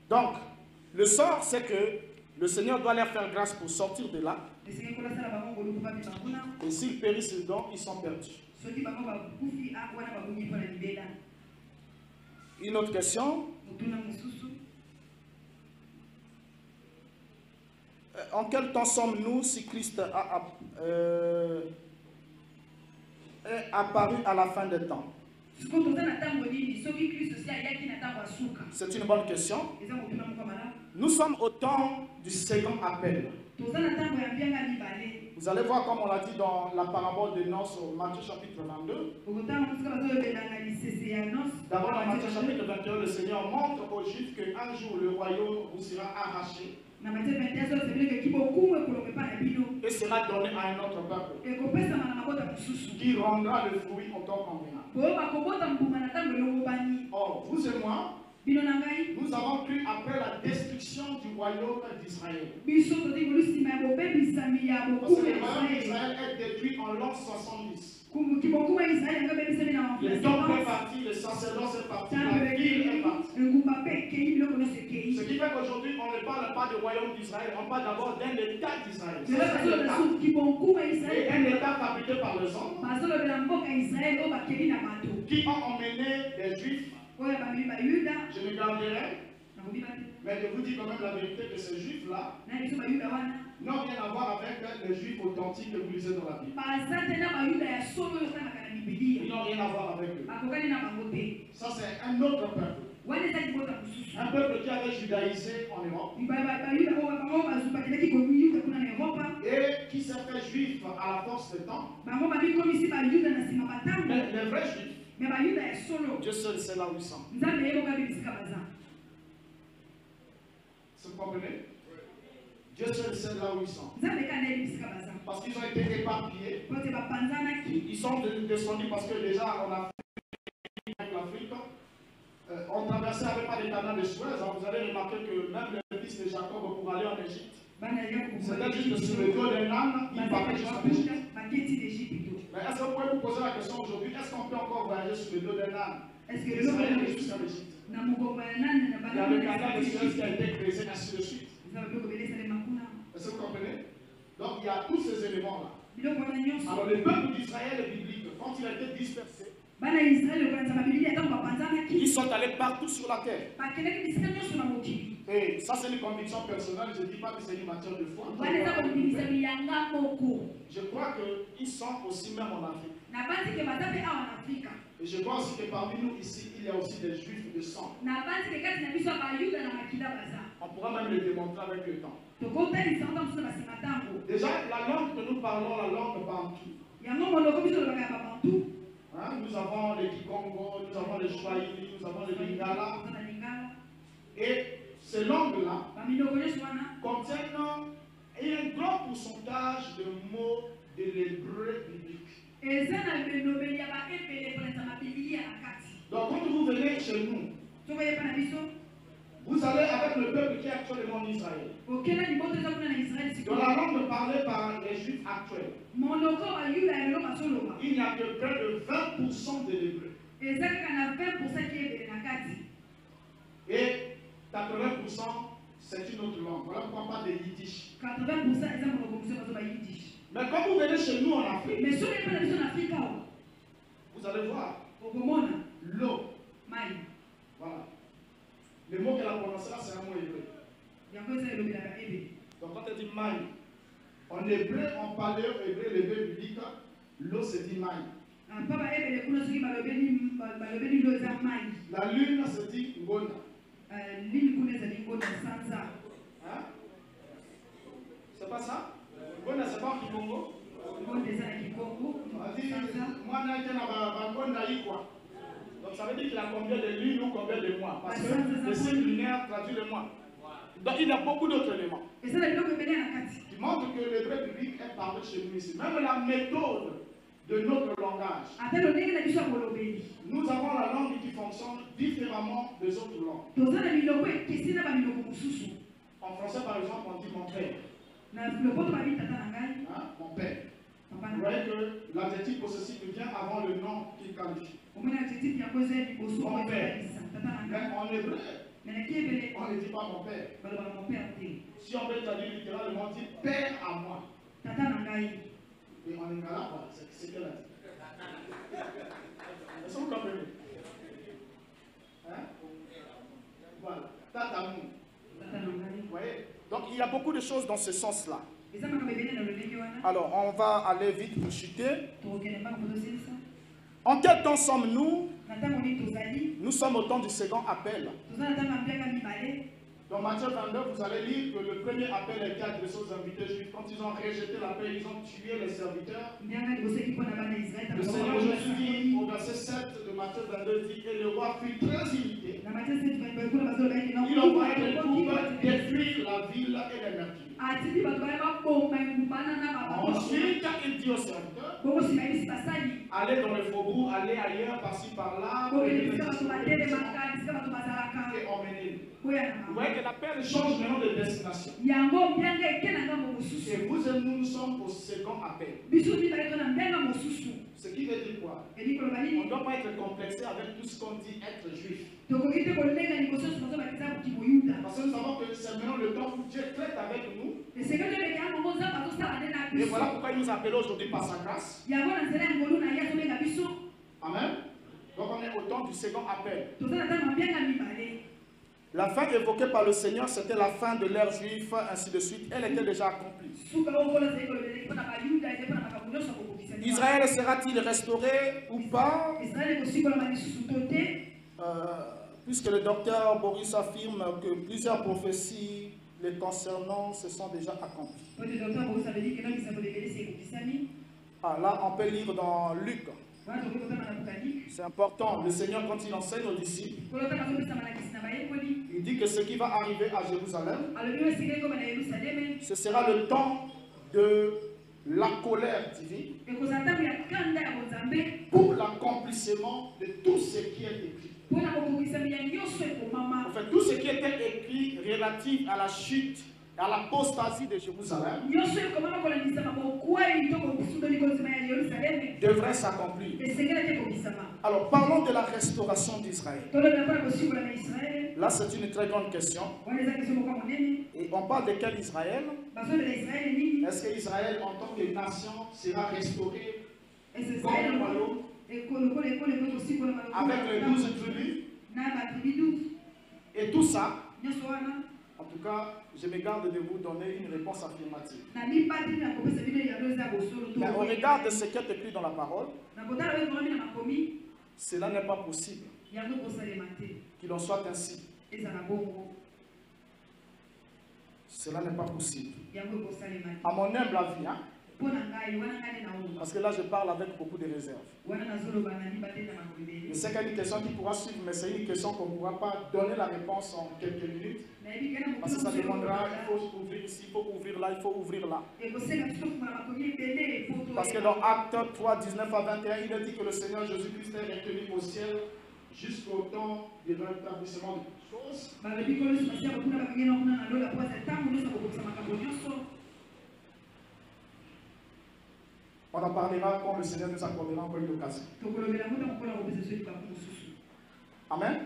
Donc, le sort, c'est que le Seigneur doit leur faire grâce pour sortir de là. Et s'ils périssent dedans, ils sont perdus. Une autre question? en quel temps sommes-nous si Christ est apparu à la fin des temps? C'est une bonne question. Nous sommes au temps du second appel. Vous allez voir comme on l'a dit dans la parabole de Noces au Matthieu chapitre 22. D'abord dans Matthieu chapitre 21, le Seigneur montre aux Juifs qu'un jour le royaume vous sera arraché et sera donné à un autre peuple qui rendra le fruit au temps convenable. Or, vous et moi, nous avons cru après la destruction du royaume d'Israël. Parce que le royaume d'Israël est détruit en l'an 70. Les temples est parti, le sacerdoce est parti, la ville est partie. Ce qui fait qu'aujourd'hui, on ne parle pas du royaume d'Israël, on parle d'abord d'un État d'Israël. Et un État fabriqué par le sang qui ont emmené des Juifs. Je me garderai, mais je vous dis quand même la vérité que ces Juifs-là n'ont rien à voir avec les Juifs authentiques que vous lisez dans la Bible. Ils n'ont rien à voir avec eux. Ça, c'est un autre peuple. Un peuple qui avait judaïsé en Europe et qui s'est fait juif à la force du temps. Mais les vrais juifs, Dieu seul sait là où ils sont. Vous comprenez? Dieu seul sait là où ils sont. Parce qu'ils ont été éparpillés. Ils sont descendus parce que déjà on a fait l'Afrique. On traversait avec pas les canaux de Suez. Vous allez remarquer que même les fils de Jacob pour aller en Égypte, c'était juste sur le dos d'un âne, ils partaient jusqu'en Égypte. Mais est-ce que vous pouvez vous poser la question aujourd'hui, est-ce qu'on peut encore voyager sur le dos d'un âne? Est-ce que Israël est jusqu'en Égypte? Il y a le canal de Suez qui a été créé, ainsi de suite. Est-ce que vous comprenez? Donc il y a tous ces éléments-là. Alors le peuple d'Israël est biblique. Quand il a été dispersé, ils sont allés partout sur la terre. Et ça, c'est une conviction personnelle. Je ne dis pas que c'est une matière de foi. Je crois qu'ils sont aussi même en Afrique. Et je crois aussi que parmi nous ici, il y a aussi des juifs de sang. On pourra même le démontrer avec le temps. Déjà, la langue que nous parlons, la langue bantou. Nous avons les Kikongo, nous avons les Swahili, nous avons les Lingala. Et ces langues-là contiennent un grand pourcentage de mots de l'hébreu biblique. Donc quand vous venez chez nous, vous allez avec le peuple qui est actuellement en Israël. Dans la langue parlée par les Juifs actuels, il n'y a que près de 20% de l'hébreu. Et 80% c'est une autre langue. Voilà pourquoi on parle de yiddish. Mais quand vous venez chez nous en Afrique, vous allez voir l'eau. Voilà. Le mot qu'elle a prononcé là, c'est un mot hébreu. Donc quand elle dit maï, en hébreu, en paléo-hébreu, l'hébreu biblique, l'eau se dit maï. La lune se dit ngona. Hein? C'est pas ça? Ngona, c'est pas en Kikongo? On dit, moi, donc ça veut dire qu'il a combien de lunes ou combien de mois? Parce que le signe lunaire traduit le mois. Donc il y a beaucoup d'autres éléments qui montrent que l'hébreu biblique est parlé chez nous ici. Même la méthode de notre langage. Nous avons la langue qui fonctionne différemment des autres langues. En français par exemple on dit mon père. Hein? Mon père. Vous voyez que l'adjectif possessif vient avant le nom qui qualifie. Mon père. Mais en hébreu, on ne dit pas mon père. Si on peut traduire littéralement, on dit père à moi. Et en lingala, voilà, c'est ce qu'elle a dit. Est-ce que vous comprenez? Hein? Voilà, tatamu. Vous voyez, Donc il y a beaucoup de choses dans ce sens-là. Alors on va aller vite pour chuter. En quel temps sommes-nous? Nous sommes au temps du second appel. Dans Matthieu 22, vous allez lire que le premier appel était adressé aux invités juifs. Quand ils ont rejeté l'appel, ils ont tué les serviteurs. Le Seigneur Jésus dit au verset 7 de Matthieu 22, dit, et le roi fut très irrité. Il envoya les troupes détruire la ville et les meurtriers. Ensuite, il dit aux serviteurs, allez dans le faubourg, allez ailleurs, par-ci, par-là, et emmenez-les. Vous voyez que l'appel change maintenant de destination. Et vous et nous, nous sommes au second appel. Ce qui veut dire quoi? On ne doit pas être complexé avec tout ce qu'on dit être juif. Parce que nous savons que c'est maintenant le temps où Dieu traite avec nous. Et voilà pourquoi il nous appelle aujourd'hui par sa grâce. Amen. Donc on est au temps du second appel. La fin évoquée par le Seigneur, c'était la fin de l'ère juive, ainsi de suite. Elle était déjà accomplie. Israël sera-t-il restauré ou pas? Puisque le docteur Boris affirme que plusieurs prophéties les concernant se sont déjà accomplies. Ah, là, on peut lire dans Luc. C'est important. Le Seigneur, quand il enseigne aux disciples, il dit que ce qui va arriver à Jérusalem, ce sera le temps de la colère divine pour l'accomplissement de tout ce qui est écrit. En fait, tout ce qui était écrit relatif à la chute, à l'apostasie de Jérusalem, devrait s'accomplir. Alors, parlons de la restauration d'Israël. Là, c'est une très grande question. Et on parle de quel Israël? Est-ce que Israël, en tant que nation, sera restauré comme le royaume avec les 12 tribus? Et tout ça, en tout cas, je me garde de vous donner une réponse affirmative. Mais on regarde ce qui est écrit dans la parole. Cela n'est pas possible qu'il en soit ainsi. Cela n'est pas possible. À mon humble avis, hein? Parce que là, je parle avec beaucoup de réserves. Je sais qu'il y a une question qui pourra suivre, mais c'est une question qu'on ne pourra pas donner la réponse en quelques minutes. Parce que ça demandera, il faut ouvrir ici, il faut ouvrir là, il faut ouvrir là. Parce que dans Actes 3, 19 à 21, il a dit que le Seigneur Jésus-Christ est retenu au ciel jusqu'au temps de l'établissement de toutes choses. On en parlera quand le Seigneur nous accordera encore une occasion. Amen.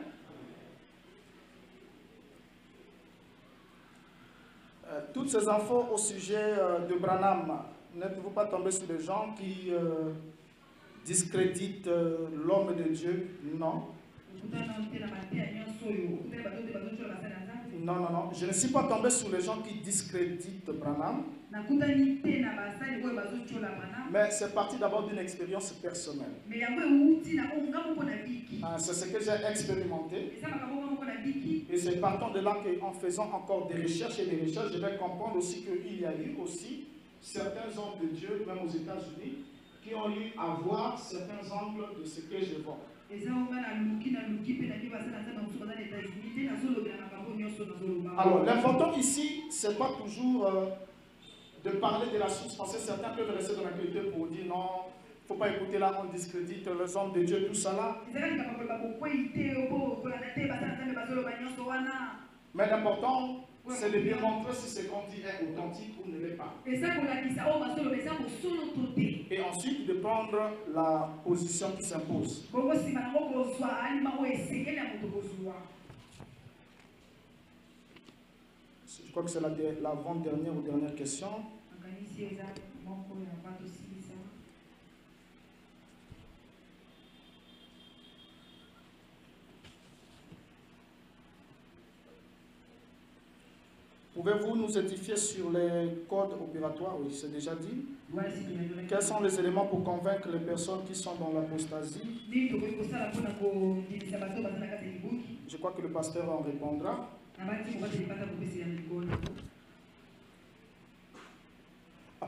Toutes ces infos au sujet de Branham, n'êtes-vous pas tombé sur des gens qui discréditent l'homme de Dieu? Non. Non, non, non. Je ne suis pas tombé sur les gens qui discréditent Branham. Mais c'est parti d'abord d'une expérience personnelle. C'est ce que j'ai expérimenté. Et c'est partant de là qu'en faisant encore des recherches et des recherches, je vais comprendre aussi qu'il y a eu aussi certains hommes de Dieu, même aux États-Unis, qui ont eu à voir certains angles de ce que je vois. Alors, l'important ici, ce n'est pas toujours de parler de la source, parce que certains peuvent rester dans la vérité pour dire non, il ne faut pas écouter là, on discrédite les hommes de Dieu, tout ça là. Mais l'important, c'est de bien montrer si ce qu'on dit est authentique ou ne l'est pas. Et ensuite de prendre la position qui s'impose. Je crois que c'est l'avant-dernière ou dernière question. Pouvez-vous nous édifier sur les codes opératoires? Oui, c'est déjà dit. Quels sont les éléments pour convaincre les personnes qui sont dans l'apostasie? Je crois que le pasteur en répondra.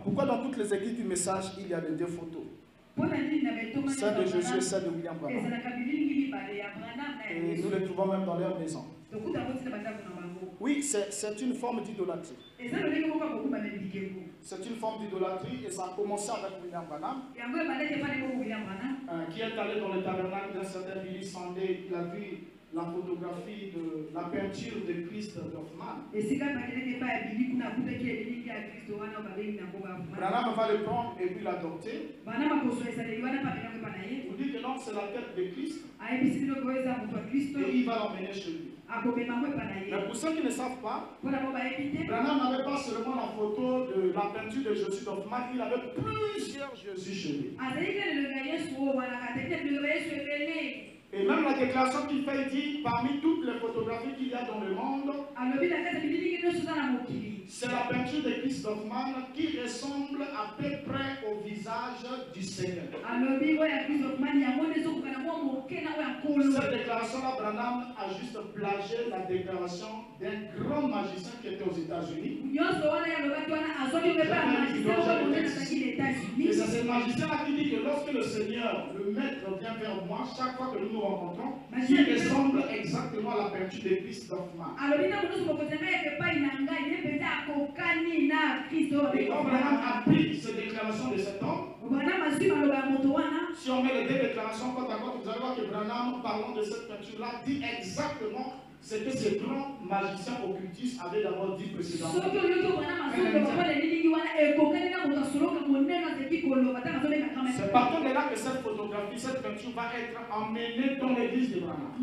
Pourquoi dans toutes les églises du message, il y a les deux photos? Celle de Jésus et celle de William Branham. Et nous les trouvons même dans leur maison. Oui, c'est une forme d'idolâtrie. C'est une forme d'idolâtrie et ça a commencé avec William Branham, qui est allé dans le tabernacle d'un certain Billy Sunday. Il a vu la photographie de la peinture de Christ d'Hoffmann. Branham va le prendre et puis l'adopter. Vous dites que non, c'est la tête de Christ. Et il va l'emmener chez lui. Mais pour ceux qui ne savent pas, Branham n'avait pas seulement la photo de la peinture de Jésus d'Hoffmann, il avait plusieurs Jésus chez lui. Et même la déclaration qu'il fait, il dit, parmi toutes les photographies qu'il y a dans le monde, c'est la peinture de Christ d'Hoffmann qui ressemble à peu près au visage du Seigneur. Cette déclaration-là, Branham a juste plagié la déclaration d'un grand magicien qui était aux États-Unis. Et c'est ce magicien-là qui dit que lorsque le Seigneur, le Maître, vient vers moi, chaque fois que nous nous rencontrons, il ressemble exactement à la peinture de Christ d'Hoffmann. Et quand Branham applique ces déclarations de cet homme, si on met les deux déclarations côte à côte, vous allez voir que Branham, parlant de cette peinture-là, dit exactement ce que ce grand magicien occultiste avait d'abord dit précédemment. C'est partant de là que cette photographie, cette peinture va être emmenée dans l'église de Branham.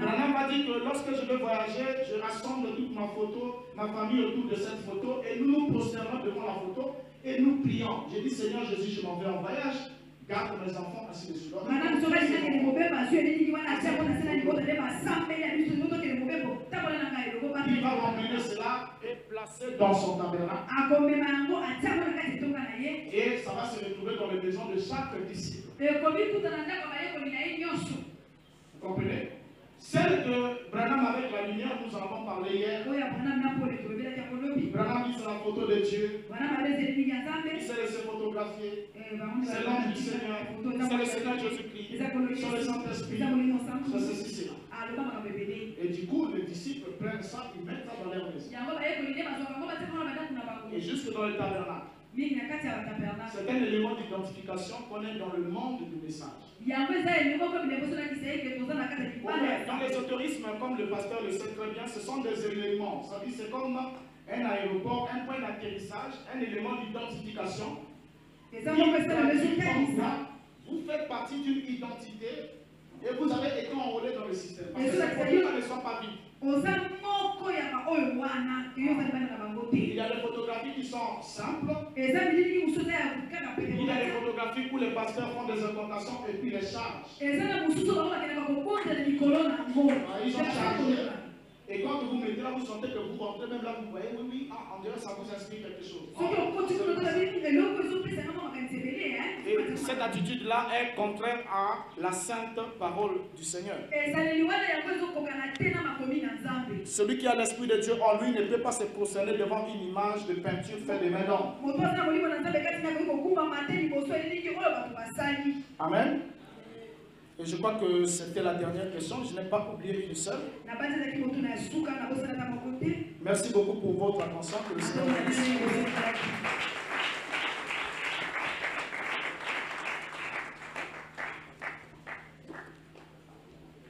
Branham va dire que lorsque je vais voyager, je rassemble toute ma photo, ma famille autour de cette photo, et nous nous prosternons devant la photo et nous prions. J'ai dit, Seigneur Jésus, je m'en vais en voyage. Garde mes enfants ainsi de suite. Il va emmener cela et placer dans son tabernacle. Et ça va se retrouver dans les maisons de chaque disciple. Vous comprenez? Celle de Branham avec la lumière, nous en avons parlé hier. Branham dit c'est la photo de Dieu. Il s'est laissé photographier. C'est l'ange du Seigneur. C'est le Seigneur Jésus-Christ. C'est le Saint-Esprit. C'est ceci, c'est là. Et du coup, les disciples prennent ça, ils mettent ça dans leur maison. Et jusque dans le tabernacle. C'est un élément d'identification qu'on est dans le monde du message. Dans l'ésotérisme, comme le pasteur le sait très bien, ce sont des éléments. Ça dit, c'est comme un aéroport, un point d'atterrissage, un élément d'identification. Vous faites partie d'une identité et vous avez été enrôlé dans le système. Parce que ces photos ne sont pas vides. Il y a des photographies qui sont simples. Il y a des photographies où les pasteurs font des incantations et puis les chargent. Ils ont chargé. Et quand vous mettez là, vous sentez que vous rentrez, même là, vous voyez, oui, on dirait que ça vous inspire quelque chose. Et cette attitude-là est contraire à la sainte parole du Seigneur. Celui qui a l'Esprit de Dieu en lui ne peut pas se prosterner devant une image de peinture faite de main d'homme. Amen. Et je crois que c'était la dernière question. Je n'ai pas oublié une seule. Merci beaucoup pour votre attention. Que le Seigneur vous bénisse.